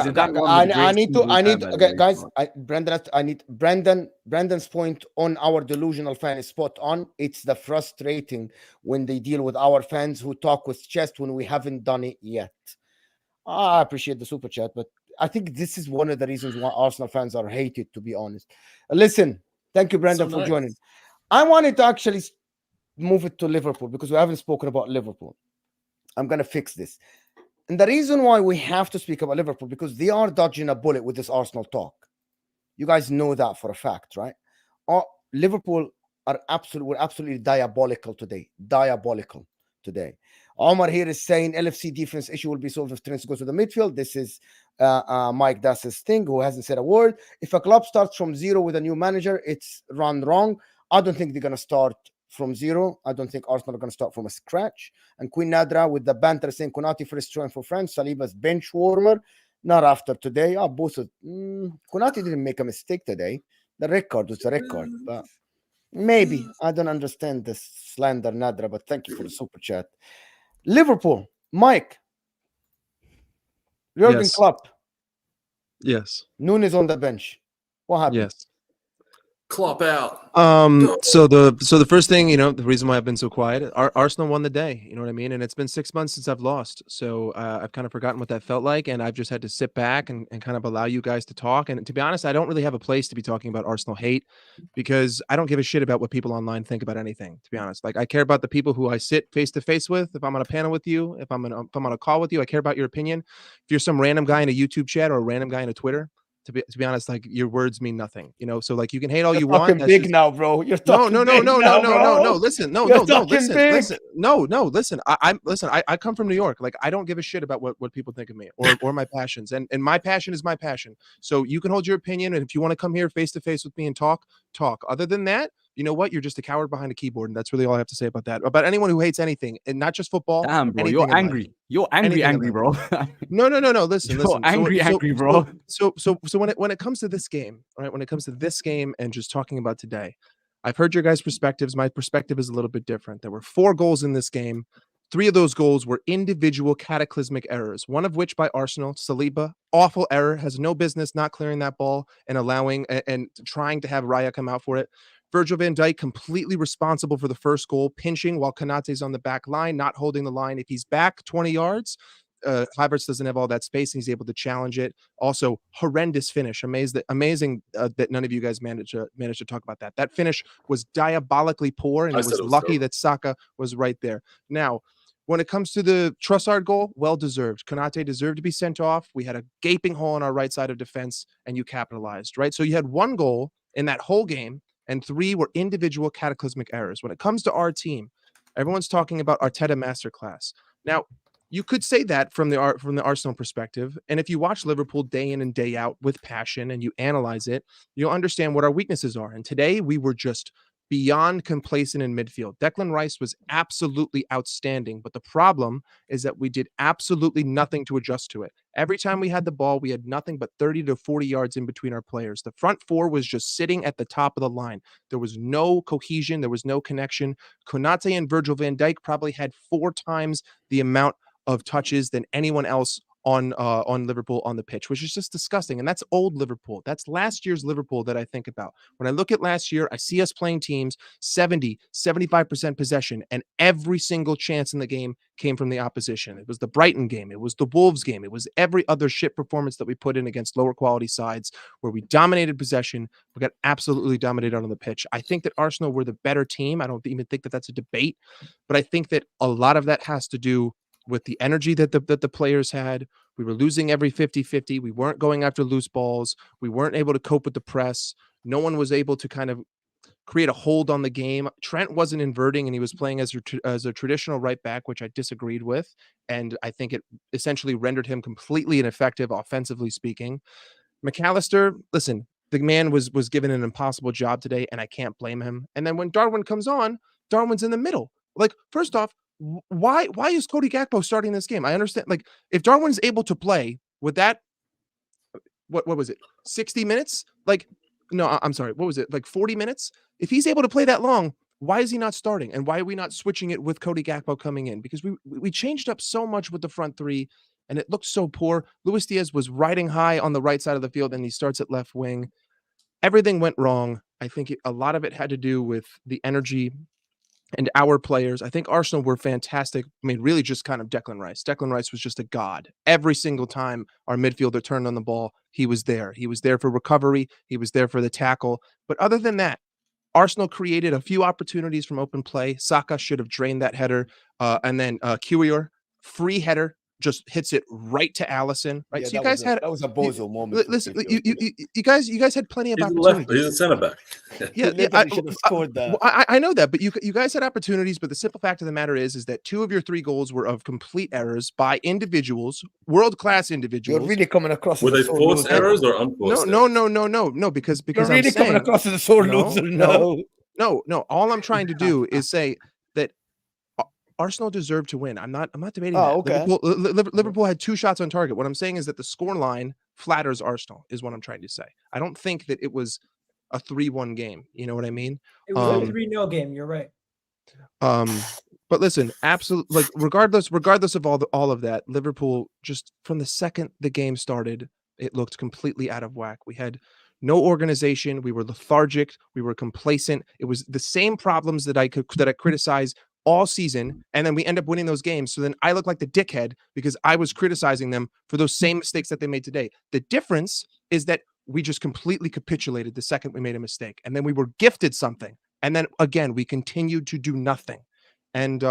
Brandon's point on our delusional fan is spot on. It's the frustrating when they deal with our fans who talk with chest when we haven't done it yet. I appreciate the super chat, but I think this is one of the reasons why Arsenal fans are hated, to be honest. Listen, thank you, Brandon, for joining. I wanted to actually move it to Liverpool because we haven't spoken about Liverpool. I'm going to fix this. And the reason why we have to speak about Liverpool, because they are dodging a bullet with this Arsenal talk. You guys know that for a fact, right? Liverpool are absolutely diabolical today. Omar here is saying LFC defense issue will be solved if Trent goes to the midfield. This is Mike Dass's thing, who hasn't said a word. If a club starts from zero with a new manager, it's run wrong. I don't think they're going to start from zero. I don't think Arsenal are going to start from a scratch. And Queen Nadra with the banter saying Konate first join for France. Saliba's bench warmer. Not after today. Konate didn't make a mistake today. The record was a record. But maybe. I don't understand this slander, Nadra, but thank you for the super chat. Liverpool. Mike. Jurgen Klopp. Yes. Nunes on the bench. What happened? Yes. Klopp out. So the first thing, the reason why I've been so quiet, Arsenal won the day, you know what I mean? And it's been 6 months since I've lost. So I've kind of forgotten what that felt like. And I've just had to sit back and kind of allow you guys to talk. And to be honest, I don't really have a place to be talking about Arsenal hate because I don't give a shit about what people online think about anything, to be honest. Like I care about the people who I sit face to face with. If I'm on a panel with you, if I'm on a call with you, I care about your opinion. If you're some random guy in a YouTube chat or a random guy in a Twitter, to be honest, like your words mean nothing, so like you can hate all you want. That's big now, bro. You're talking no. Listen, listen. I come from New York. Like I don't give a shit about what people think of me or my passions, and my passion is my passion. So you can hold your opinion, and if you want to come here face to face with me and talk. Other than that, you know what? You're just a coward behind a keyboard, and that's really all I have to say about that. About anyone who hates anything, and not just football. Damn, bro, you're angry. You're angry, bro. No. Listen. Angry, bro. So when it comes to this game, all right, when it comes to this game and just talking about today, I've heard your guys' perspectives. My perspective is a little bit different. There were 4 goals in this game. 3 of those goals were individual cataclysmic errors, one of which by Arsenal. Saliba, awful error, has no business not clearing that ball and allowing and trying to have Raya come out for it. Virgil van Dijk completely responsible for the first goal, pinching while Konate's on the back line, not holding the line. If he's back 20 yards, Havertz doesn't have all that space and he's able to challenge it. Also, horrendous finish. Amazing that none of you guys managed to talk about that. That finish was diabolically poor, and it was lucky that Saka was right there. Now, when it comes to the Trossard goal, well-deserved. Konate deserved to be sent off. We had a gaping hole in our right side of defense, and you capitalized, right? So you had 1 goal in that whole game, and 3 were individual cataclysmic errors. When it comes to our team, everyone's talking about Arteta masterclass. Now, you could say that from the Arsenal perspective, and if you watch Liverpool day in and day out with passion and you analyze it, you'll understand what our weaknesses are. And today we were just beyond complacent in midfield. Declan Rice was absolutely outstanding, but the problem is that we did absolutely nothing to adjust to it. Every time we had the ball, we had nothing but 30 to 40 yards in between our players. The front 4 was just sitting at the top of the line. There was no cohesion. There was no connection. Konate and Virgil van Dijk probably had 4 times the amount of touches than anyone else on Liverpool on the pitch, which is just disgusting. And that's old Liverpool. That's last year's Liverpool that I think about. When I look at last year, I see us playing teams 70, 75% possession, and every single chance in the game came from the opposition. It was the Brighton game. It was the Wolves game. It was every other shit performance that we put in against lower quality sides where we dominated possession. We got absolutely dominated on the pitch. I think that Arsenal were the better team. I don't even think that that's a debate, but I think that a lot of that has to do with the energy that the players had. We were losing every 50-50. We weren't going after loose balls. We weren't able to cope with the press. No one was able to kind of create a hold on the game. Trent wasn't inverting, and he was playing as a traditional right back, which I disagreed with. And I think it essentially rendered him completely ineffective, offensively speaking. McAllister, listen, the man was given an impossible job today, and I can't blame him. And then when Darwin comes on, Darwin's in the middle. Like, first off, why is Cody Gakpo starting this game? I understand, like, if Darwin's able to play with that, what was it, 60 minutes? Like, no, I'm sorry, what was it, like 40 minutes? If he's able to play that long, why is he not starting? And why are we not switching it with Cody Gakpo coming in? Because we changed up so much with the front 3, and it looked so poor. Luis Diaz was riding high on the right side of the field, and he starts at left wing. Everything went wrong. I think a lot of it had to do with the energy and our players. I think Arsenal were fantastic. I mean, really just kind of Declan Rice. Declan Rice was just a god. Every single time our midfielder turned on the ball, he was there. He was there for recovery. He was there for the tackle. But other than that, Arsenal created a few opportunities from open play. Saka should have drained that header. And then Kiwior, free header, just hits it right to Allison. Right. Yeah, so you guys had that was a bozo moment. Listen, you guys had plenty of opportunities. He's a center back. Yeah, he should have scored that. I know that, but you guys had opportunities. But the simple fact of the matter is that 2 of your 3 goals were of complete errors by individuals, world-class individuals. You're really coming across. Were they forced errors or unforced? No. Because you're really coming across as a sore loser. No. All I'm trying to do is say that Arsenal deserved to win. I'm not debating that. Okay. Liverpool had 2 shots on target. What I'm saying is that the score line flatters Arsenal, is what I'm trying to say. I don't think that it was a 3-1 game. You know what I mean? It was a 3-0 game. You're right. But listen, absolutely, like regardless of all of that, Liverpool, just from the second the game started, it looked completely out of whack. We had no organization. We were lethargic. We were complacent. It was the same problems that I criticized all season, and then we end up winning those games. So then I look like the dickhead because I was criticizing them for those same mistakes that they made today. The difference is that we just completely capitulated the second we made a mistake, and then we were gifted something, and then again we continued to do nothing. And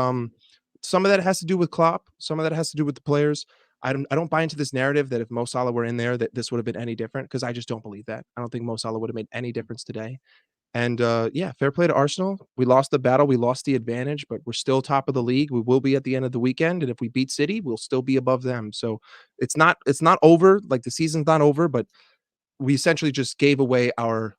some of that has to do with Klopp. Some of that has to do with the players. I don't buy into this narrative that if Mo Salah were in there, that this would have been any different, because I just don't believe that. I don't think Mo Salah would have made any difference today. And yeah, fair play to Arsenal. We lost the battle. We lost the advantage, but we're still top of the league. We will be at the end of the weekend. And if we beat City, we'll still be above them. So it's not over. Like, the season's not over, but we essentially just gave away our,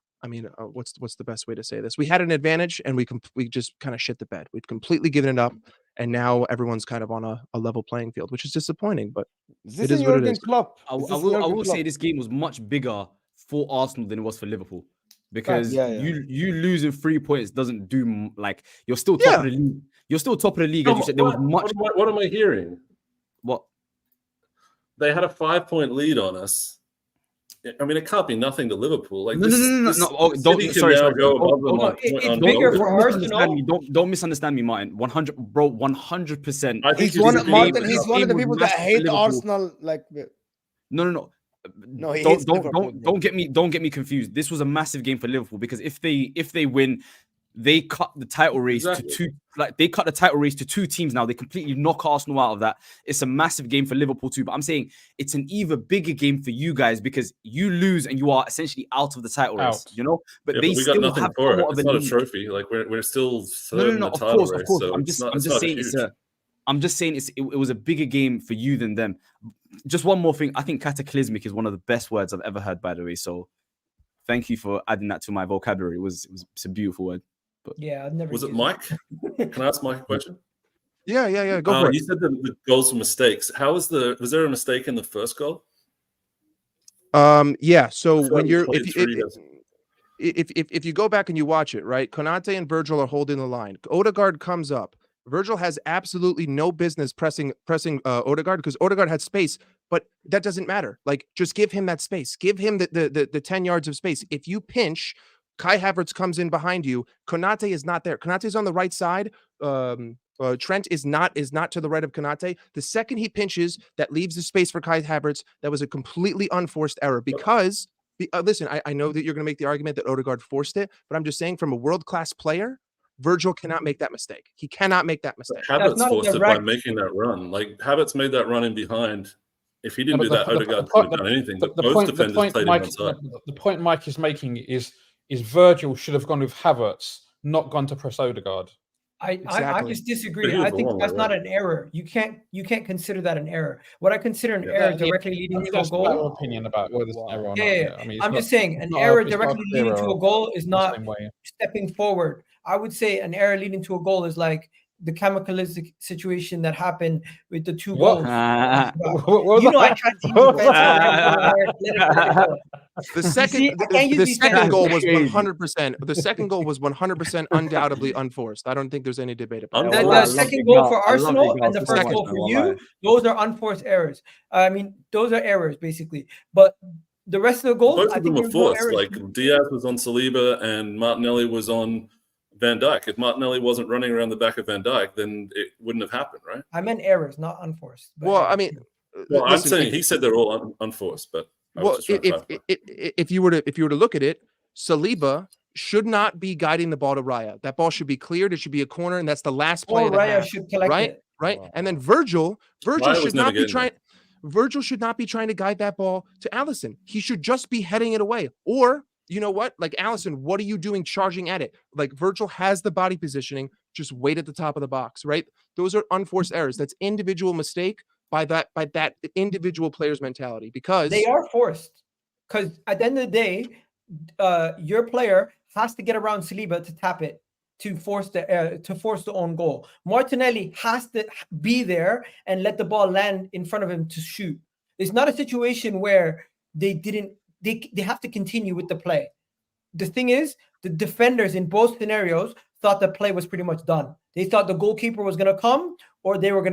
what's the best way to say this? We had an advantage and we just kind of shit the bed. We've completely given it up. And now everyone's kind of on a level playing field, which is disappointing, but it is what it is. I will say this game was much bigger for Arsenal than it was for Liverpool, because you losing 3 points doesn't do, like, you're still top of the league. You're still top of the league. As you said, there was much. What am I hearing? What? They had a 5-point lead on us. I mean, it can't be nothing to Liverpool. Like, no. Oh, don't. Sorry. It's bigger for Arsenal. Don't misunderstand me, Martin. 100%. He's one of the people that hate Arsenal. Like, no. Don't get me confused. This was a massive game for Liverpool, because if they win, they cut the title race to two. Like, they cut the title race to 2 teams now. They completely knock Arsenal out of that. It's a massive game for Liverpool too. But I'm saying it's an even bigger game for you guys, because you lose and you are essentially out of the title race. You know, but we still got nothing for it. It's not a trophy. Like, we're still third in the title race. Of course. So I'm just saying it was a bigger game for you than them. Just one more thing. I think cataclysmic is one of the best words I've ever heard, by the way. So thank you for adding that to my vocabulary. It's a beautiful word. But yeah, I've never. Was it Mike? Can I ask Mike a question? Yeah. Go for it. You said the goals were mistakes. Was there a mistake in the first goal? Yeah. So when you're if you go back and you watch it, right? Konate and Virgil are holding the line. Odegaard comes up. Virgil has absolutely no business pressing Odegaard, because Odegaard had space, but that doesn't matter. Like, just give him that space. Give him the 10 yards of space. If you pinch, Kai Havertz comes in behind you. Konate is not there. Konate's on the right side. Trent is not to the right of Konate. The second he pinches, that leaves the space for Kai Havertz. That was a completely unforced error, because listen, I know that you're going to make the argument that Odegaard forced it, but I'm just saying, from a world-class player, Virgil cannot make that mistake. He cannot make that mistake. Havertz forced it by making that run. Like, Havertz made that run in behind. If he didn't do that, Odegaard couldn't have done anything. But both defenders played him onside. The point Mike is making is Virgil should have gone with Havertz, not gone to press Odegaard. I just disagree. I think that's not an error. You can't consider that an error. What I consider an error directly leading to a goal. That's my opinion about whether it's an error or not. I mean, I'm just saying an error directly leading to a goal is not stepping forward. I would say an error leading to a goal is like the chemicalistic situation that happened with the 2 goals. I tried to use the second goal was 100%. The second goal was 100% undoubtedly unforced. I don't think there's any debate about it. The second goal for Arsenal and the first goal for you, those are unforced errors. I mean, those are errors basically. But the rest of the goals, both of them were forced. Like, Diaz was on Saliba and Martinelli was on Van Dijk. If Martinelli wasn't running around the back of Van Dijk, then it wouldn't have happened, right? I meant errors, not unforced. Well, I mean, I'm saying he said they're all unforced, but if you were to look at it, Saliba should not be guiding the ball to Raya. That ball should be cleared. It should be a corner, and that's the last play of the Raya half, should collect it. Right. And then Virgil should not be trying. Virgil should not be trying to guide that ball to Alisson. He should just be heading it away. Or, you know what? Like, Alisson, what are you doing charging at it? Like, Virgil has the body positioning. Just wait at the top of the box, right? Those are unforced errors. That's individual mistake by that individual player's mentality, because they are forced. Because at the end of the day, your player has to get around Saliba to tap it to force the own goal. Martinelli has to be there and let the ball land in front of him to shoot. It's not a situation where they have to continue with the play. The thing is, the defenders in both scenarios thought the play was pretty much done. They thought the goalkeeper was going to come, or they were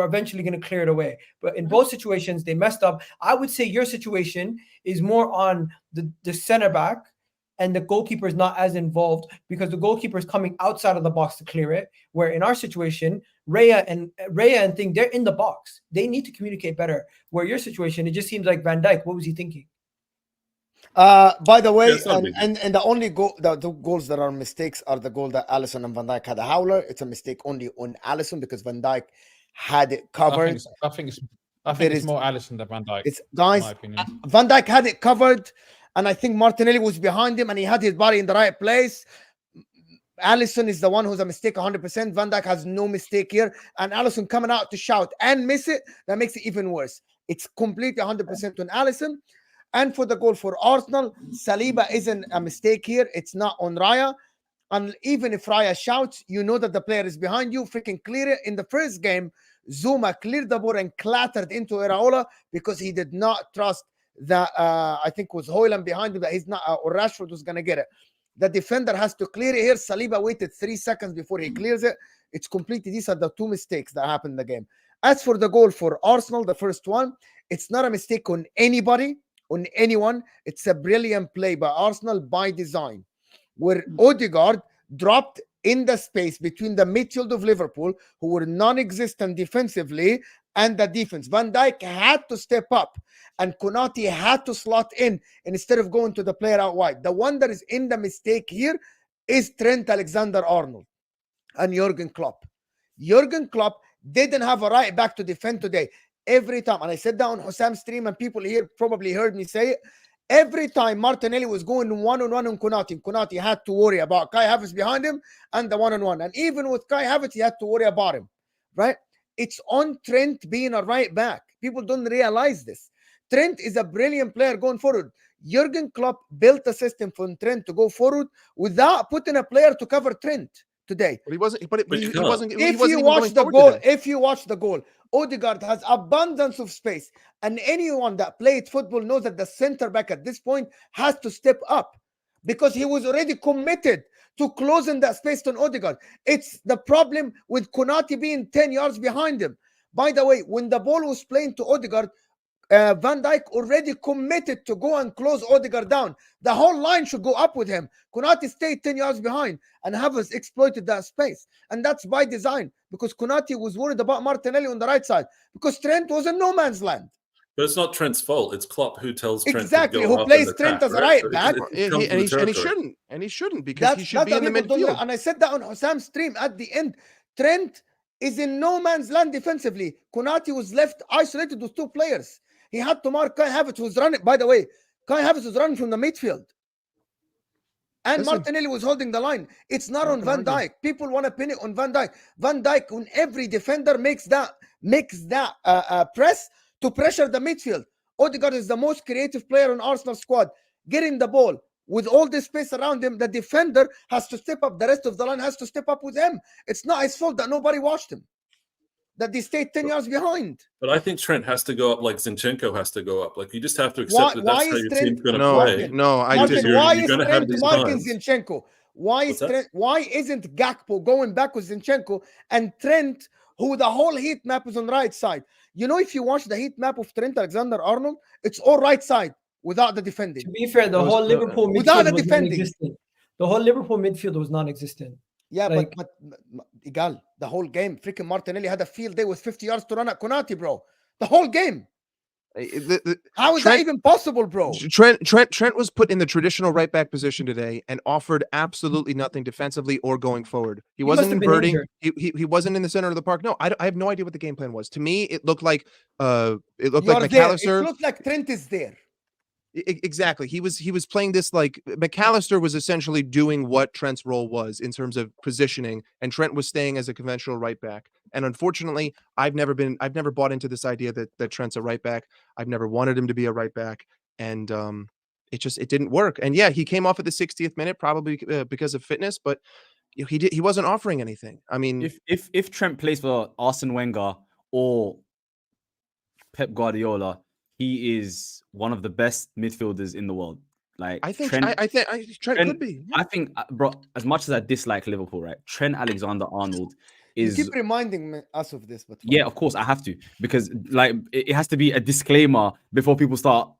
eventually going to clear it away. But in both situations, they messed up. I would say your situation is more on the center back, and the goalkeeper is not as involved because the goalkeeper is coming outside of the box to clear it. Where in our situation, Raya and thing, they're in the box. They need to communicate better. Where your situation, it just seems like Van Dijk. What was he thinking? By the way, and the only goal, the goals that are mistakes are the goal that Alisson and Van Dijk had a howler. It's a mistake only on Alisson because Van Dijk had it covered. I think it's more Alisson than Van Dijk. It's guys, Van Dijk had it covered, and I think Martinelli was behind him, and he had his body in the right place. Alisson is the one who's a mistake 100%. Van Dijk has no mistake here, and Alisson coming out to shout and miss it, that makes it even worse. It's completely 100% on Alisson. And for the goal for Arsenal, Saliba isn't a mistake here. It's not on Raya. And even if Raya shouts, you know that the player is behind you. Freaking clear it. In the first game, Zuma cleared the ball and clattered into Iraola because he did not trust that, I think it was Højlund behind him, that he's not, or Rashford was going to get it. The defender has to clear it here. Saliba waited 3 seconds before he clears it. It's completely, these are the two mistakes that happened in the game. As for the goal for Arsenal, the first one, it's not a mistake on anybody, on anyone. It's a brilliant play by Arsenal by design, where Odegaard dropped in the space between the midfield of Liverpool, who were non-existent defensively, and the defense. Van Dijk had to step up, and Konate had to slot in instead of going to the player out wide. The one that is in the mistake here is Trent Alexander-Arnold and Jurgen Klopp. Jurgen Klopp didn't have a right back to defend today. Every time, and I said that on Hossam's stream, and people here probably heard me say it, every time Martinelli was going one-on-one on Konate, Konate had to worry about Kai Havertz behind him and the one-on-one. And even with Kai Havertz, he had to worry about him, right? It's on Trent being a right back. People don't realize this. Trent is a brilliant player going forward. Jurgen Klopp built a system for Trent to go forward without putting a player to cover Trent today. But he wasn't. If you watch the goal, Odegaard has abundance of space, and anyone that played football knows that the center back at this point has to step up because he was already committed to closing that space on Odegaard. It's the problem with Konate being 10 yards behind him. By the way, when the ball was playing to Odegaard, Van Dijk already committed to go and close Odegaard down. The whole line should go up with him. Konate stayed 10 yards behind, and Havertz exploited that space. And that's by design, because Konate was worried about Martinelli on the right side, because Trent was in no man's land. But it's not Trent's fault. It's Klopp who tells Trent exactly to go who plays Trent attack, as a right back. And he shouldn't because he should be in the midfield. And I said that on Hossam's stream at the end. Trent is in no man's land defensively. Konate was left isolated with two players. He had to mark Kai Havertz, who was running. By the way, Kai Havertz was running from the midfield. And Martinelli was holding the line. It's not on Van Dijk. People want to pin it on Van Dijk. Van Dijk, when every defender makes that press to pressure the midfield. Odegaard is the most creative player on Arsenal squad. Getting the ball with all this space around him, the defender has to step up. The rest of the line has to step up with him. It's not his fault that nobody watched him, that they stayed 10 yards behind. But I think Trent has to go up like Zinchenko has to go up. Like, you just have to accept that that's how your team's going to play. No, I disagree. Why is Trent marking Zinchenko? Why isn't Gakpo going back with Zinchenko and Trent, who the whole heat map is on the right side? You know, if you watch the heat map of Trent Alexander-Arnold, it's all right side without the defending. To be fair, the whole Liverpool midfield was non-existent. The whole Liverpool midfield was non-existent. Yeah, like, but Igal, the whole game, freaking Martinelli had a field day with 50 yards to run at Konate, bro. The whole game. How is that even possible, bro? Trent was put in the traditional right back position today and offered absolutely nothing defensively or going forward. He wasn't inverting. He wasn't in the center of the park. No, I have no idea what the game plan was. To me, it looked like McAllister. It looked like Trent is there. Exactly. He was playing this like McAllister was essentially doing what Trent's role was in terms of positioning, and Trent was staying as a conventional right back. And unfortunately, I've never bought into this idea that Trent's a right back. I've never wanted him to be a right back, and it didn't work. And yeah, he came off at the 60th minute probably because of fitness, but he wasn't offering anything. I mean, if Trent plays for Arsene Wenger or Pep Guardiola, he is one of the best midfielders in the world. Like I think Trent, Trent could be. I think, bro, as much as I dislike Liverpool, right? Trent Alexander-Arnold You is. keep reminding us of this, but yeah, of course I have to, because like it has to be a disclaimer before people start.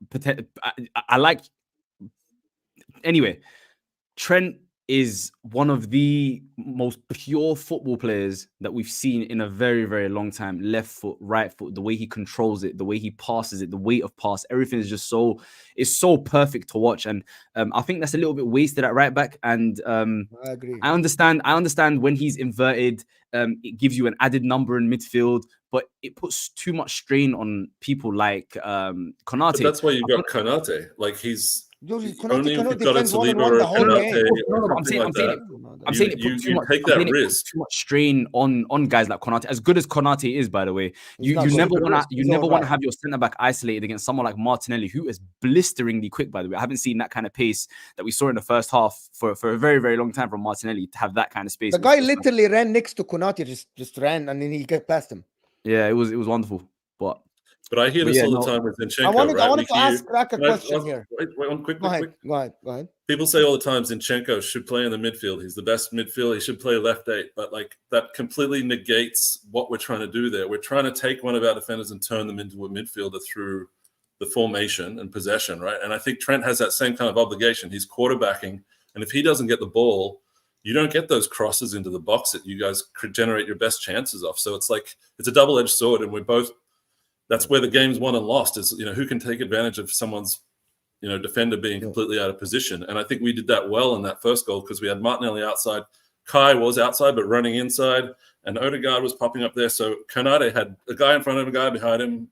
I like. Anyway, Trent is one of the most pure football players that we've seen in a very, very long time. Left foot, right foot, the way he controls it, the way he passes it, the weight of pass, everything is just so perfect to watch. And I think that's a little bit wasted at right back. And I agree. I understand when he's inverted, it gives you an added number in midfield, but it puts too much strain on people like Konate. But that's why you've got Konate. Like he's. Only if you've got a Saliba or Konate, I'm saying it puts you take that risk. Too much strain on guys like Konate. As good as Konate is, by the way, you never want to have your centre back isolated against someone like Martinelli, who is blisteringly quick. By the way, I haven't seen that kind of pace that we saw in the first half for a very, very long time from Martinelli to have that kind of space. The guy literally ran next to Konate, just ran, and then he got past him. Yeah, it was wonderful, but I hear this all the time with Zinchenko. I wanted to ask Crack a question here. Wait, one quick. Go ahead. People say all the time Zinchenko should play in the midfield. He's the best midfield. He should play left 8. But like that completely negates what we're trying to do there. We're trying to take one of our defenders and turn them into a midfielder through the formation and possession, right? And I think Trent has that same kind of obligation. He's quarterbacking, and if he doesn't get the ball, you don't get those crosses into the box that you guys could generate your best chances off. So it's like it's a double-edged sword, and we're both. That's where the game's won and lost is, who can take advantage of someone's, defender being completely out of position. And I think we did that well in that first goal because we had Martinelli outside. Kai was outside, but running inside. And Odegaard was popping up there. So Konate had a guy in front of him, a guy behind him,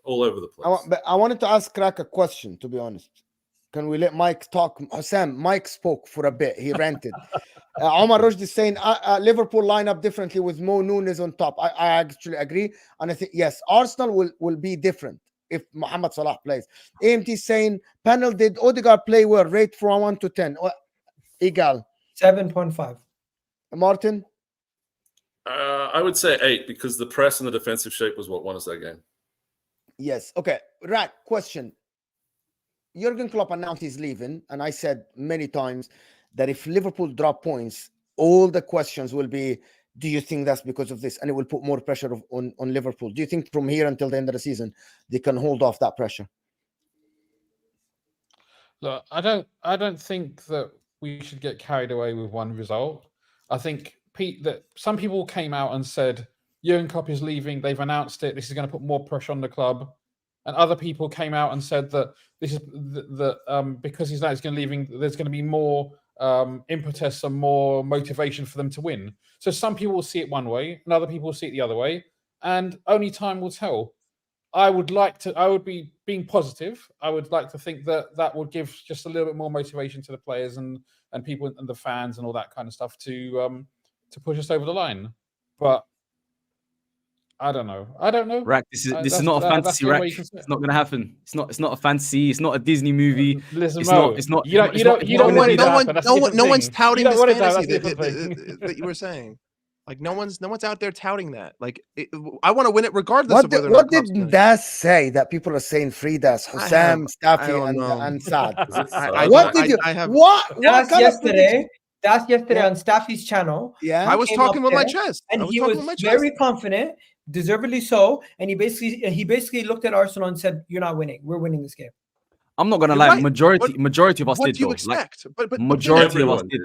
all over the place. I wanted to ask Crack a question, to be honest. Can we let Mike talk? Sam, Mike spoke for a bit. He ranted. Omar Rushd is saying Liverpool line up differently with Mo Nunes on top. I actually agree. And I think, yes, Arsenal will be different if Mohamed Salah plays. AMT saying, panel, did Odegaard play well? Rate from 1 to 10. Egal. 7.5. Martin? I would say 8 because the press and the defensive shape was what won us that game. Yes. Okay. Right. Question. Jurgen Klopp announced he's leaving. And I said many times, that if Liverpool drop points, all the questions will be, do you think that's because of this? And it will put more pressure on Liverpool. Do you think from here until the end of the season, they can hold off that pressure? Look, I don't think that we should get carried away with one result. I think, Pete, that some people came out and said, Jurgen Klopp is leaving. They've announced it. This is going to put more pressure on the club. And other people came out and said that this is because he's going to leaving, there's going to be more impetus and more motivation for them to win. So some people will see it one way and other people will see it the other way, and only time will tell. I would be being positive. I would like to think that would give just a little bit more motivation to the players and people and the fans and all that kind of stuff to push us over the line. But I don't know. Rack, this is not a fantasy, Rack. It's not going to happen. It's not a fantasy. It's not a Disney movie. Listen, no one's touting this fantasy that you were saying. Like no one's out there touting that. Like I want to win it regardless of whether or not. What did Das say that people are saying free Das, Sam, Staffy, and Saad? What did you? What? That's yesterday on Staffy's channel. Yeah, I was talking with my chest, and he was very confident, deservedly so. And he basically looked at Arsenal and said, "You're not winning. We're winning this game." I'm not gonna lie. Right. Majority of us did. What do you expect? But majority of us did.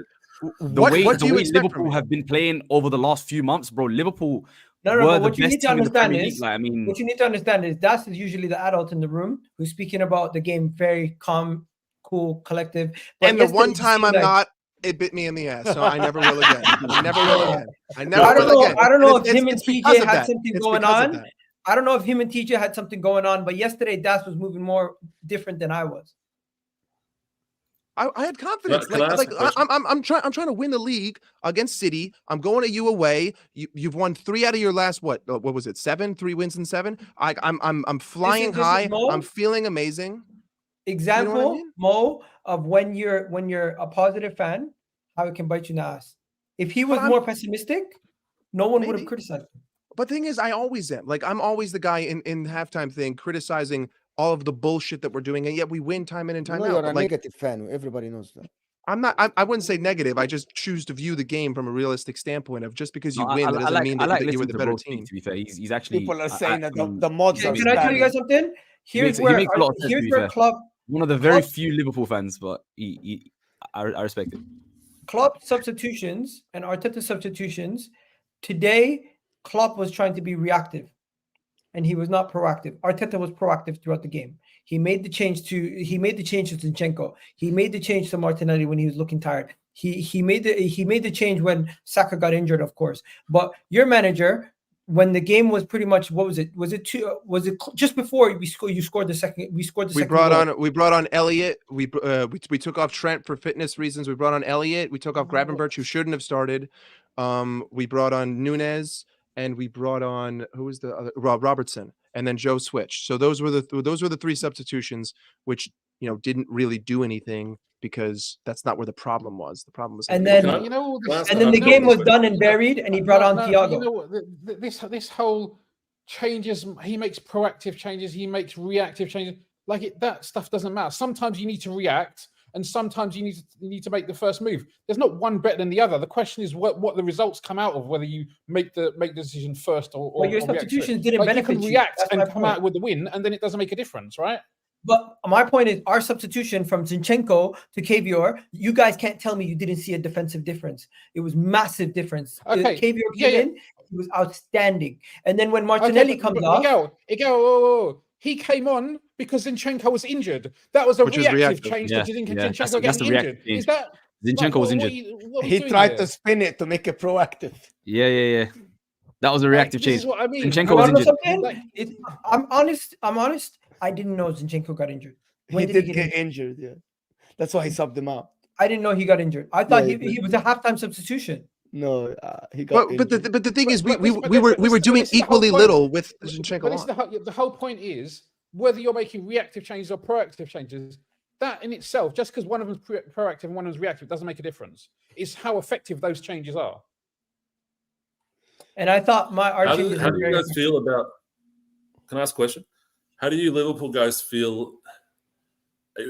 The way Liverpool have been playing over the last few months, bro. Liverpool. No. What you need to understand is, what you need to understand is that's usually the adult in the room who's speaking about the game, very calm, cool, collective. But and the one time I'm not, it bit me in the ass, so I never will again. I never will again. I don't know if him and TJ had something going on. I don't know if him and TJ had something going on, but yesterday Das was moving more different than I was. I had confidence. I'm trying to win the league against City. I'm going to you away. You've won 3 out of your last what was it? 7? 3 wins in 7. I'm flying high. I'm feeling amazing. Example, you know what I mean? Mo, of when you're a positive fan, how it can bite you in the ass. If he was more pessimistic, no one would have criticized him. But the thing is, I always am. Like I'm always the guy in the halftime thing criticizing all of the bullshit that we're doing, and yet we win time in and time out. You're a negative fan. Everybody knows that. I'm not. I wouldn't say negative. I just choose to view the game from a realistic standpoint of just because you win, that doesn't mean that you were the better team. To be fair, he's actually. People are saying that the mods are. Can I tell you guys something? Here's where Klopp. One of the very few Liverpool fans, but I respect it. Klopp substitutions and Arteta substitutions. Today, Klopp was trying to be reactive, and he was not proactive. Arteta was proactive throughout the game. He made the change to Zinchenko. He made the change to Martinelli when he was looking tired. He made the change when Saka got injured, of course. But your manager, when the game was pretty much, what was it? Was it just before you scored the second? We scored the second. We brought on Elliott. We took off Trent for fitness reasons. We brought on Elliott. We took off Gravenberch, who shouldn't have started. We brought on Nunez, and we brought on who was the other? Robertson, and then Joe switched. So those were the three substitutions, which didn't really do anything because that's not where the problem was. The problem was, and then the game was done and buried, and he brought on Thiago. This whole changes. He makes proactive changes. He makes reactive changes. That stuff doesn't matter. Sometimes you need to react, and sometimes you need to make the first move. There's not one better than the other. The question is what the results come out of, whether you make the decision first or your substitutions didn't benefit you. You can react and come out with the win, and then it doesn't make a difference, right? But my point is, our substitution from Zinchenko to Cavior, you guys can't tell me you didn't see a defensive difference. It was massive difference. Okay. Cavior came in, he was outstanding. And then when Martinelli comes off... He came on because Zinchenko was injured. That was a reactive change to Zinchenko getting injured. Is that Zinchenko was injured? He tried to spin it to make it proactive. Yeah. That was a reactive change. This is what I mean. Zinchenko was injured. I'm honest. I didn't know Zinchenko got injured. When did he get injured? Yeah, that's why he subbed him out. I didn't know he got injured. I thought he was a halftime substitution. No, he got. But the thing is, we were doing equally little with Zinchenko. But the whole point is whether you're making reactive changes or proactive changes. That in itself, just because one of them's proactive and one of them's reactive, doesn't make a difference. It's how effective those changes are. And I thought how do you guys feel about? Can I ask a question? How do you Liverpool guys feel?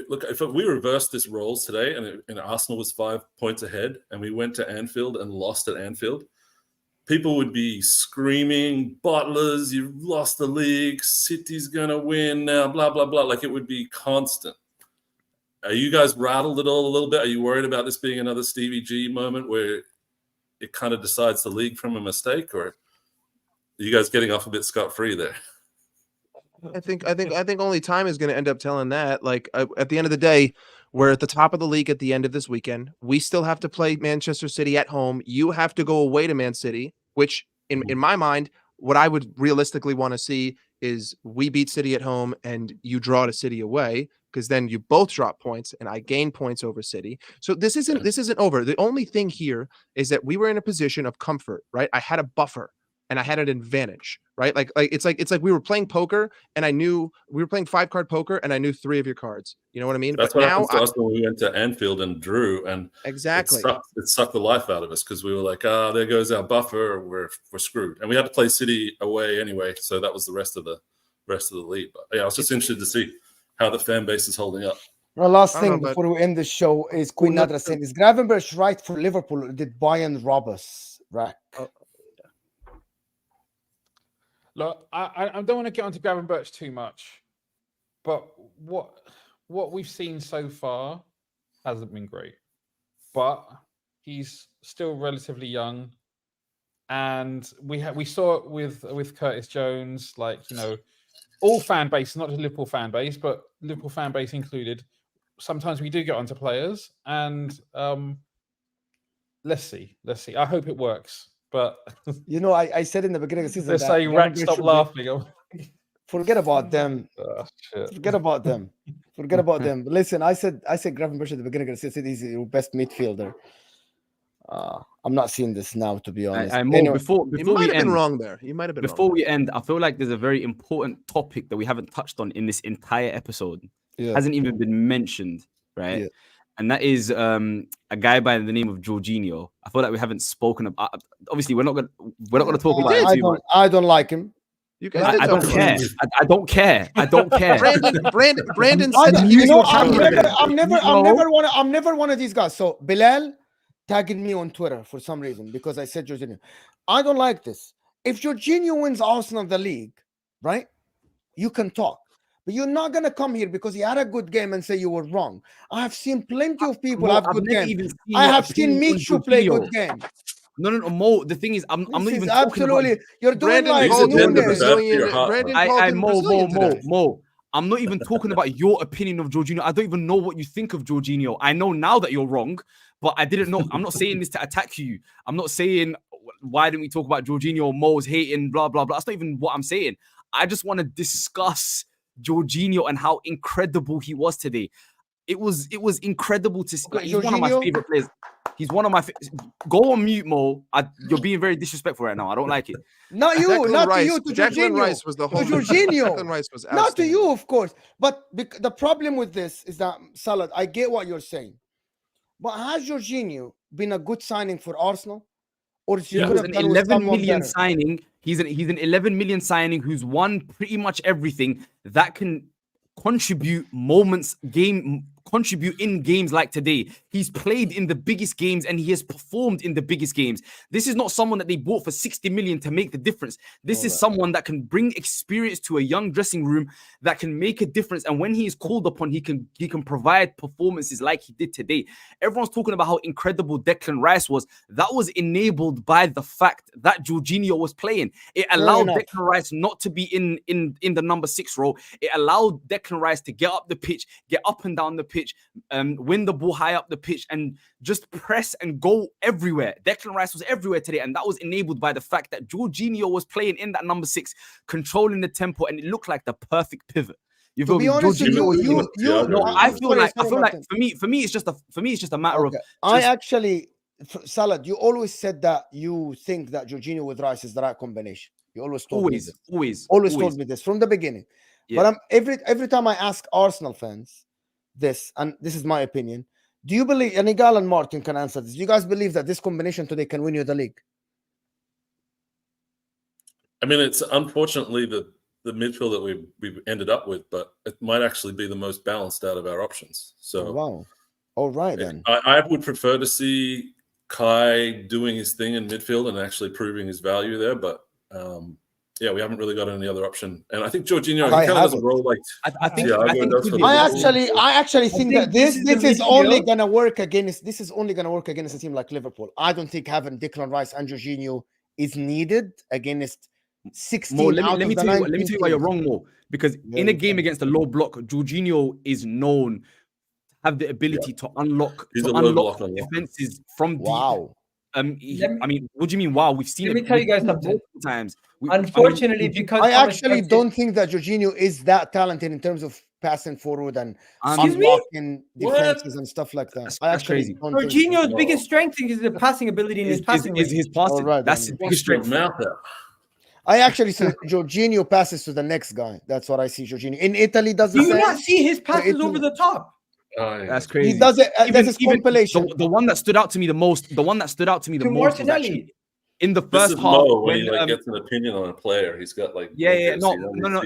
Look, if we reversed this roles today and Arsenal was 5 points ahead and we went to Anfield and lost at Anfield, people would be screaming, "Bottlers, you've lost the league. City's going to win now, blah, blah, blah." Like it would be constant. Are you guys rattled at all a little bit? Are you worried about this being another Stevie G moment where it kind of decides the league from a mistake, or are you guys getting off a bit scot-free there? I think only time is going to end up telling that. At the end of the day, we're at the top of the league at the end of this weekend. We still have to play Manchester City at home. You have to go away to Man City, which in my mind, what I would realistically want to see is we beat City at home and you draw to City away, because then you both drop points and I gain points over City. So this isn't over. The only thing here is that we were in a position of comfort, right? I had a buffer and I had an advantage, right? It's like we were playing poker and I knew we were playing 5-card poker and I knew 3 of your cards. You know what I mean? That's what happened to us when we went to Anfield and drew, and exactly it sucked the life out of us because we were like, there goes our buffer, we're screwed. And we had to play City away anyway, so that was the rest of the league. But yeah, I was just interested to see how the fan base is holding up. The last thing before we end the show is Queen Nadra saying, is Gravenberch right for Liverpool, or did Bayern rob us? Rack. Look, I don't want to get onto Gravenberch too much, but what we've seen so far hasn't been great. But he's still relatively young, and we saw it with Curtis Jones, all fan base, not just Liverpool fan base, but Liverpool fan base included. Sometimes we do get onto players, and let's see. I hope it works. But I said in the beginning of the season, let's say Rack, stop laughing. Forget about them. Oh, shit. Forget about them. Listen, I said Gravenberch at the beginning of the season, he's your best midfielder. I'm not seeing this now, to be honest. Before you might have been wrong there. You might have been before wrong. we end. I feel like there's a very important topic that we haven't touched on in this entire episode. Yeah. Hasn't even been mentioned, right? Yeah. And that is a guy by the name of Jorginho. I feel like we haven't spoken about. Obviously, we're not gonna talk about it too much. I don't like him. You guys I don't care. I don't care. I don't care. Brandon said that he was more popular. I'm never one of these guys. So Bilal tagged me on Twitter for some reason because I said Jorginho. I don't like this. If Jorginho wins Arsenal the league, right? You can talk. But you're not going to come here because he had a good game and say you were wrong. I have seen plenty of people have good games. I have seen Michu play good games. No, Mo. The thing is, I'm not even absolutely. You're doing Brandon like called him the Brazilian. Mo. I'm not even talking about your opinion of Jorginho. I don't even know what you think of Jorginho. I know now that you're wrong, but I didn't know. I'm not saying this to attack you. I'm not saying why didn't we talk about Jorginho? Mo's hating, blah blah blah. That's not even what I'm saying. I just want to discuss Jorginho and how incredible he was today. It was incredible to see. Like, he's one of my favorite players. He's one of my. Go on mute, Mo. You're being very disrespectful right now. I don't like it. Not you, Declan not Rice, to you. To Declan Jorginho. Rice was the whole. Jorginho. Declan Rice was not to you, of course. But the problem with this is that Salad. I get what you're saying, but has Jorginho been a good signing for Arsenal? Or is he an 11 million signing? He's an 11 million signing who's won pretty much everything that can contribute in games like today. He's played in the biggest games and he has performed in the biggest games. This is not someone that they bought for 60 million to make the difference. This is someone that can bring experience to a young dressing room that can make a difference. And when he is called upon, he can provide performances like he did today. Everyone's talking about how incredible Declan Rice was. That was enabled by the fact that Jorginho was playing. It allowed Declan Rice not to be in the number 6 role. It allowed Declan Rice to get up the pitch, get up and down the pitch, win the ball high up the pitch and just press and go everywhere. Declan Rice was everywhere today, and that was enabled by the fact that Jorginho was playing in that number 6, controlling the tempo, and it looked like the perfect pivot. You feel me? Honest, I feel like for me it's just a matter of. I actually, Salad, you always said that you think that Jorginho with Rice is the right combination. You always told me this. Always told me this from the beginning. Yeah. But every time I ask Arsenal fans this, and this is my opinion, do you believe, and Igal and Martin can answer this, do you guys believe that this combination today can win you the league? I mean, it's unfortunately the midfield that we've ended up with, but it might actually be the most balanced out of our options. So, wow. All right, then. I would prefer to see Kai doing his thing in midfield and actually proving his value there, but yeah, we haven't really got any other option, and I think Jorginho he kind of doesn't roll like. I actually think that this is only gonna work against a team like Liverpool. I don't think having Declan Rice and Jorginho is needed against 16. Let me tell you why you're wrong, Mo. Because in a game against a low block, Jorginho is known to have the ability to unlock defenses from deep. Wow. I mean, what do you mean? Wow, we've seen it. Let me tell you guys something. Times. Unfortunately, because I actually don't think that Jorginho is that talented in terms of passing forward and unlocking defenses and stuff like that. That's crazy. Jorginho's biggest strength is the passing ability and his passing. Is his passing. Right, that's his biggest strength. I actually see Jorginho passes to the next guy. That's what I see. Jorginho in Italy does the same. Do you not see his passes over the top? That's crazy. He does it. That's his compilation. The one that stood out to me the most. The one that stood out to me the most. Martinelli. In the first half, Mo, when he gets an opinion on a player, he's got like no.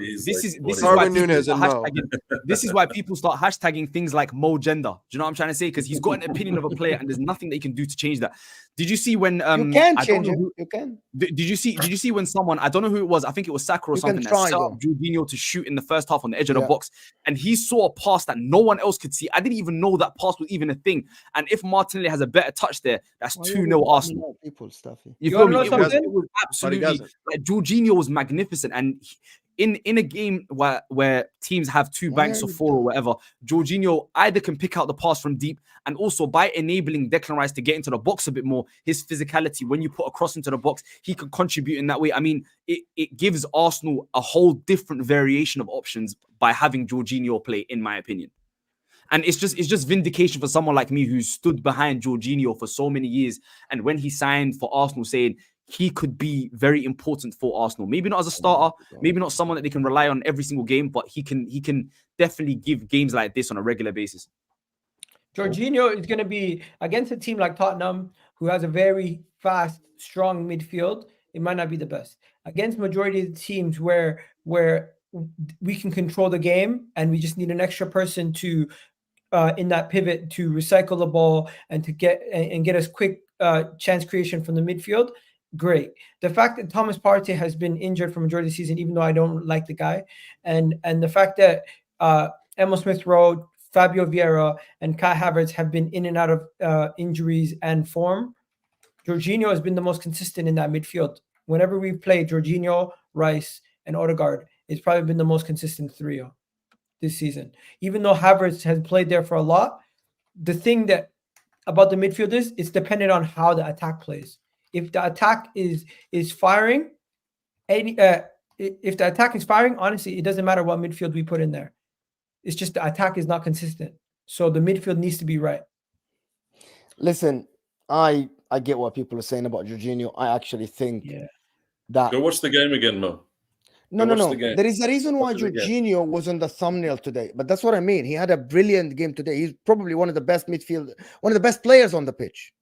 This is why people start hashtagging things like Mo Gender. Do you know what I'm trying to say? Because he's got an opinion of a player, and there's nothing they can do to change that. Did you see when you can change it? You can. Did you see when someone, I don't know who it was, I think it was Saka or something, that set up Jorginho to shoot in the first half on the edge of the box, and he saw a pass that no one else could see. I didn't even know that pass was even a thing. And if Martinelli has a better touch there, that's 2-0 Arsenal. People stuffy. You feel me? It was absolutely like Jorginho was magnificent, and in a game where teams have 2 banks of 4 or whatever, Jorginho either can pick out the pass from deep, and also by enabling Declan Rice to get into the box a bit more, his physicality, when you put a cross into the box, he can contribute in that way. I mean, it gives Arsenal a whole different variation of options by having Jorginho play, in my opinion. And it's just vindication for someone like me who stood behind Jorginho for so many years, and when he signed for Arsenal, saying he could be very important for Arsenal. Maybe not as a starter, maybe not someone that they can rely on every single game, but he can definitely give games like this on a regular basis. Jorginho is going to be against a team like Tottenham, who has a very fast, strong midfield. it might not be the best. Against majority of the teams where we can control the game and we just need an extra person to in that pivot to recycle the ball and to get us quick chance creation from the midfield, great. The fact that Thomas Partey has been injured for majority of the season, even though I don't like the guy, and the fact that Emil Smith-Rowe, Fabio Vieira, and Kai Havertz have been in and out of injuries and form, Jorginho has been the most consistent in that midfield. Whenever we've played, Jorginho, Rice, and Odegaard, it's probably been the most consistent trio this season. Even though Havertz has played there for a lot, the thing that about the midfield is it's dependent on how the attack plays. If the attack is firing, if the attack is firing, honestly, it doesn't matter what midfield we put in there. It's just the attack is not consistent. So the midfield needs to be right. Listen, I get what people are saying about Jorginho. I actually think that... Go watch the game again, Mo. No. There is a reason why Jorginho was on the thumbnail today. But that's what I mean. He had a brilliant game today. He's probably one of the best players on the pitch.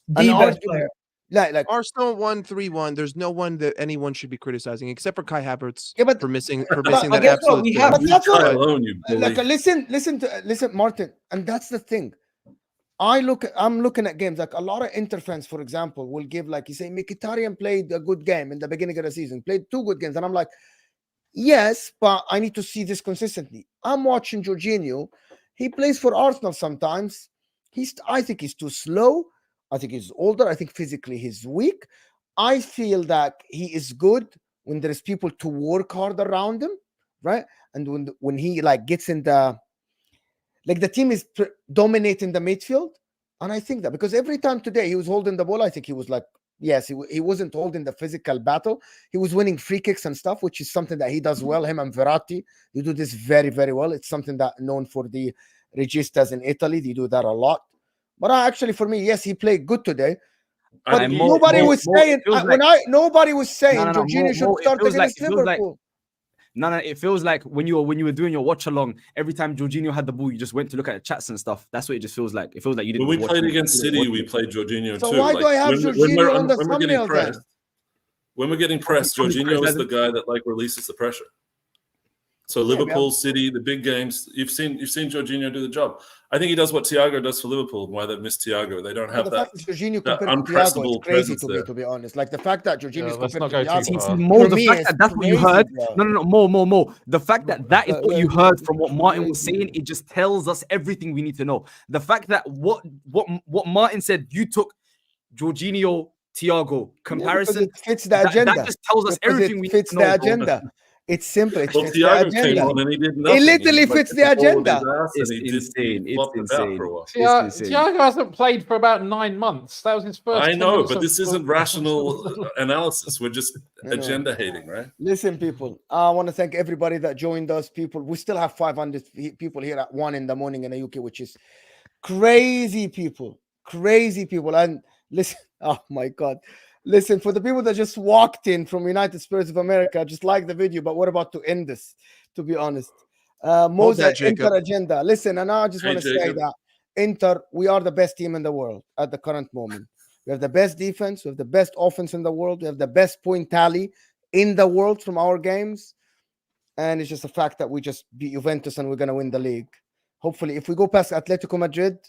The best player. Like Arsenal won 3-1. There's no one that anyone should be criticizing except for Kai Havertz for missing that absolute. But that's what alone, you like. Listen, Martin, and that's the thing. I'm looking at games like a lot of Inter fans, for example, will give like you say Mkhitaryan played a good game in the beginning of the season, played 2 good games, and I'm like, yes, but I need to see this consistently. I'm watching Jorginho. He plays for Arsenal sometimes. I think he's too slow. I think he's older. I think physically he's weak. I feel that he is good when there's people to work hard around him, right? And when he like gets in the team is dominating the midfield. And I think that because every time today he was holding the ball, I think he was like, yes, he wasn't holding the physical battle. He was winning free kicks and stuff, which is something that he does well. Him and Verratti, they do this very, very well. It's something that known for the registas in Italy. They do that a lot. But actually, for me, yes, he played good today. But nobody was saying Jorginho should start against Liverpool. It feels like when you were doing your watch along, every time Jorginho had the ball, you just went to look at the chats and stuff. That's what it just feels like. It feels like you didn't. When we played against City, we played Jorginho too. So why do I have Jorginho on the thumbnail then? When we're getting pressed, Jorginho is the guy that like releases the pressure. So Liverpool, City, the big games, you've seen Jorginho do the job. I think he does what Thiago does for Liverpool, and why they've missed Thiago. They don't have that unpressable presence there. To be honest. Like the fact that Jorginho is compared to Thiago. The fact that that's what you heard. No, more. The fact that is what you heard from what Martin was saying, it just tells us everything we need to know. The fact that what Martin said, you took Jorginho, Thiago comparison, it fits the agenda. That just tells us everything we need to know. The agenda. It's simple. It fits the Thiago agenda. came on and he did nothing. It literally fits the agenda. It's insane. Thiago hasn't played for about 9 months. That was his first. I know, but this isn't rational analysis. We're just agenda hating, right? Listen, people, I want to thank everybody that joined us. People, we still have 500 people here at 1 in the morning in the UK, which is crazy people. And listen, oh my God. Listen, for the people that just walked in from United Spirits of America, just like the video, but we're about to end this, to be honest. Moses, Inter agenda. Listen, and I just want to say that Inter, we are the best team in the world at the current moment. We have the best defense, we have the best offense in the world, we have the best point tally in the world from our games. And it's just a fact that we just beat Juventus and we're going to win the league. Hopefully, if we go past Atletico Madrid,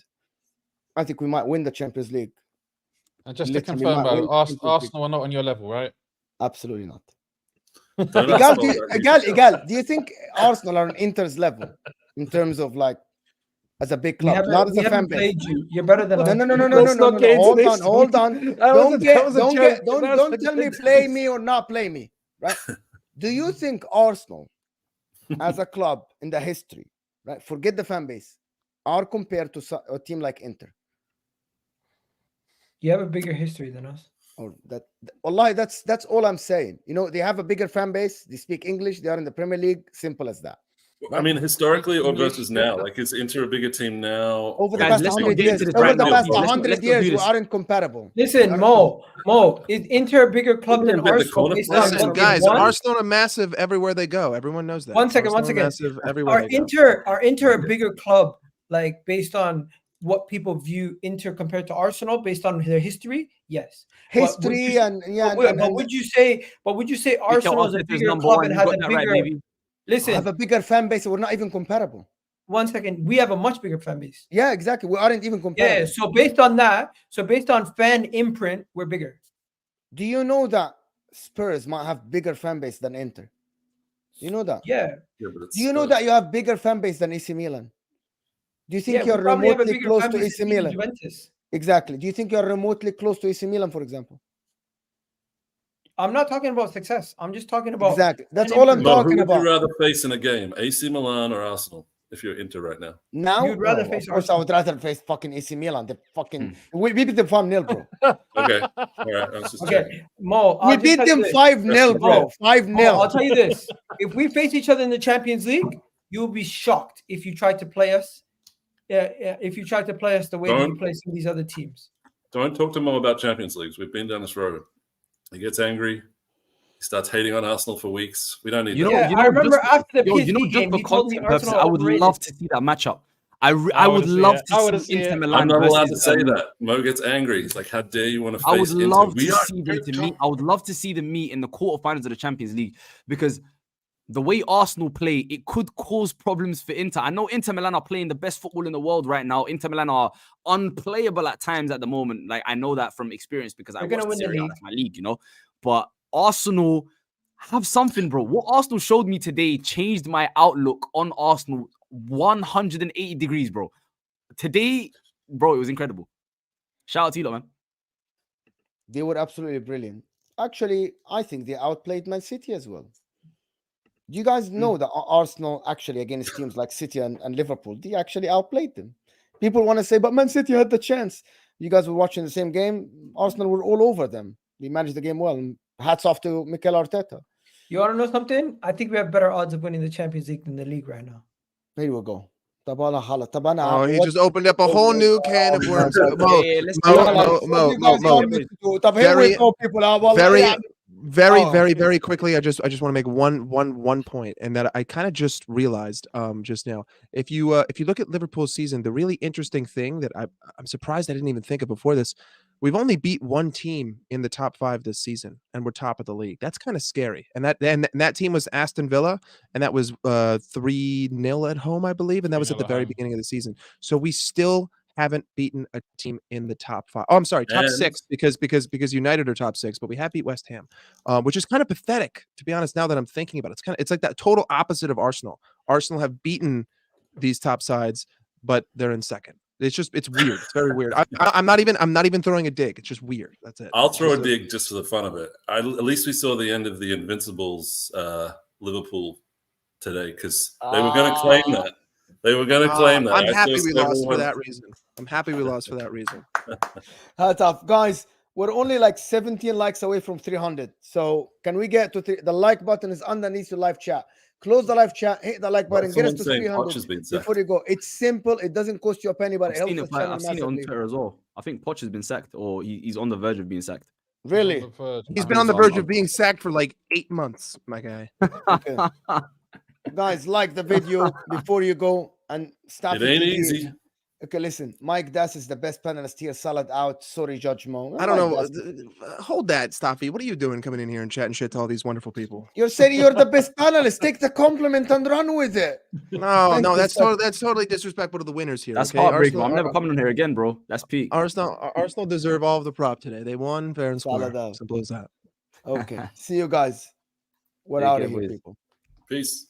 I think we might win the Champions League. And just to confirm, Arsenal are not on your level, right? Absolutely not. Igal, do you think Arsenal are on Inter's level in terms of like as a big club, not as a fan base? You're better than us. No. Hold on. Don't tell me play me or not play me, right? Do you think Arsenal as a club in the history, right? Forget the fan base, are compared to a team like Inter? You have a bigger history than us. Oh, Wallahi, that's all I'm saying. You know, they have a bigger fan base. They speak English. They are in the Premier League. Simple as that. Right? I mean, historically or versus now? Like, is Inter a bigger team now? Over the past 100 years, we aren't comparable. Listen, Mo, is Inter a bigger club than Arsenal? Listen, guys, Arsenal are massive everywhere they go. Everyone knows that. One second. Are Inter a bigger club, like based on what people view Inter compared to Arsenal based on their history? Yes. History but would you say Arsenal is a bigger club and has a bigger? Right, listen, have a bigger fan base. We're not even comparable. 1 second, we have a much bigger fan base. Yeah, exactly. We aren't even comparable. Yeah, so based on fan imprint, we're bigger. Do you know that Spurs might have bigger fan base than Inter? Do you know that? Yeah. Do you know that you have bigger fan base than AC Milan? Do you think you're remotely remotely close to AC Milan? Juventus. Exactly. Do you think you're remotely close to AC Milan, for example? I'm not talking about success. I'm just talking about exactly. That's all I'm talking about. Who would you rather face in a game, AC Milan or Arsenal? If you're Inter right now, you'd rather face. Of course, I would rather face fucking AC Milan. The fucking we beat them 5-0, bro. Okay, all right. I was just okay, Mo. We beat them 5-0, bro. 5-0. I'll tell you this: if we face each other in the Champions League, you'll be shocked if you try to play us. If you try to play us the way that you play some of these other teams. Don't talk to Mo about Champions Leagues. We've been down this road. He gets angry. He starts hating on Arsenal for weeks. We don't need that. I remember after the PSG game, he told me purposes, I would love to see that matchup. I would love to see Inter Milan. I'm not allowed to say that. Mo gets angry. He's like, "How dare you want to face?" I would love to see them to meet. I would love to see them meet in the quarterfinals of the Champions League because the way Arsenal play, it could cause problems for Inter. I know Inter Milan are playing the best football in the world right now. Inter Milan are unplayable at times at the moment. Like I know that from experience because I watched Serie A. That's my league, you know. But Arsenal have something, bro. What Arsenal showed me today changed my outlook on Arsenal 180 degrees, bro. Today, bro, it was incredible. Shout out to you lot, man. They were absolutely brilliant. Actually, I think they outplayed Man City as well. Do you guys know that Arsenal actually against teams like City and Liverpool, they actually outplayed them? People want to say, but Man City had the chance. You guys were watching the same game. Arsenal were all over them. They managed the game well. And hats off to Mikel Arteta. You want to know something? I think we have better odds of winning the Champions League than the league right now. There we go. Oh, he just opened up a whole new can of worms. Very quickly. I just want to make one point, and that I kind of just realized just now. If you look at Liverpool's season, the really interesting thing that I'm surprised I didn't even think of before this. We've only beat one team in the top 5 this season, and we're top of the league. That's kind of scary. And that team was Aston Villa, and that was 3-0 at home, I believe, and that was at the very beginning of the season. So we still haven't beaten a team in the top 5. Oh, I'm sorry, top 6 because United are top 6, but we have beat West Ham, which is kind of pathetic, to be honest. Now that I'm thinking about it, it's like that total opposite of Arsenal. Arsenal have beaten these top sides, but they're in second. It's weird. It's very weird. I'm not even throwing a dig. It's just weird. That's it. I'll throw a dig just for the fun of it. At least we saw the end of the Invincibles Liverpool today because they were going to claim that. They were going to claim that. I'm happy we lost for that reason. Tough guys. We're only like 17 likes away from 300. So can we get to the like button is underneath the live chat. Close the live chat, hit the like button, get us to 300 before you go. It's simple. It doesn't cost you a penny, but it helps the channel. I've seen it on Twitter as well. I think Poch has been sacked, or he's on the verge of being sacked. Really? He's been on the verge of being sacked for like 8 months, my guy. Okay. Guys, like the video before you go and stop. It ain't easy. Okay, listen. Mike Das is the best panelist here. Salad out. Sorry, Judge Mo. I don't know. Hold that, Staffy. What are you doing coming in here and chatting shit to all these wonderful people? You're saying you're the best panelist. Take the compliment and run with it. No, that's totally disrespectful to the winners here. That's heartbreaking. I'm never coming on here again, bro. That's peak. Arsenal deserve all of the prop today. They won fair and square. Simple as that. Okay. See you guys. We're out of here, people. Peace.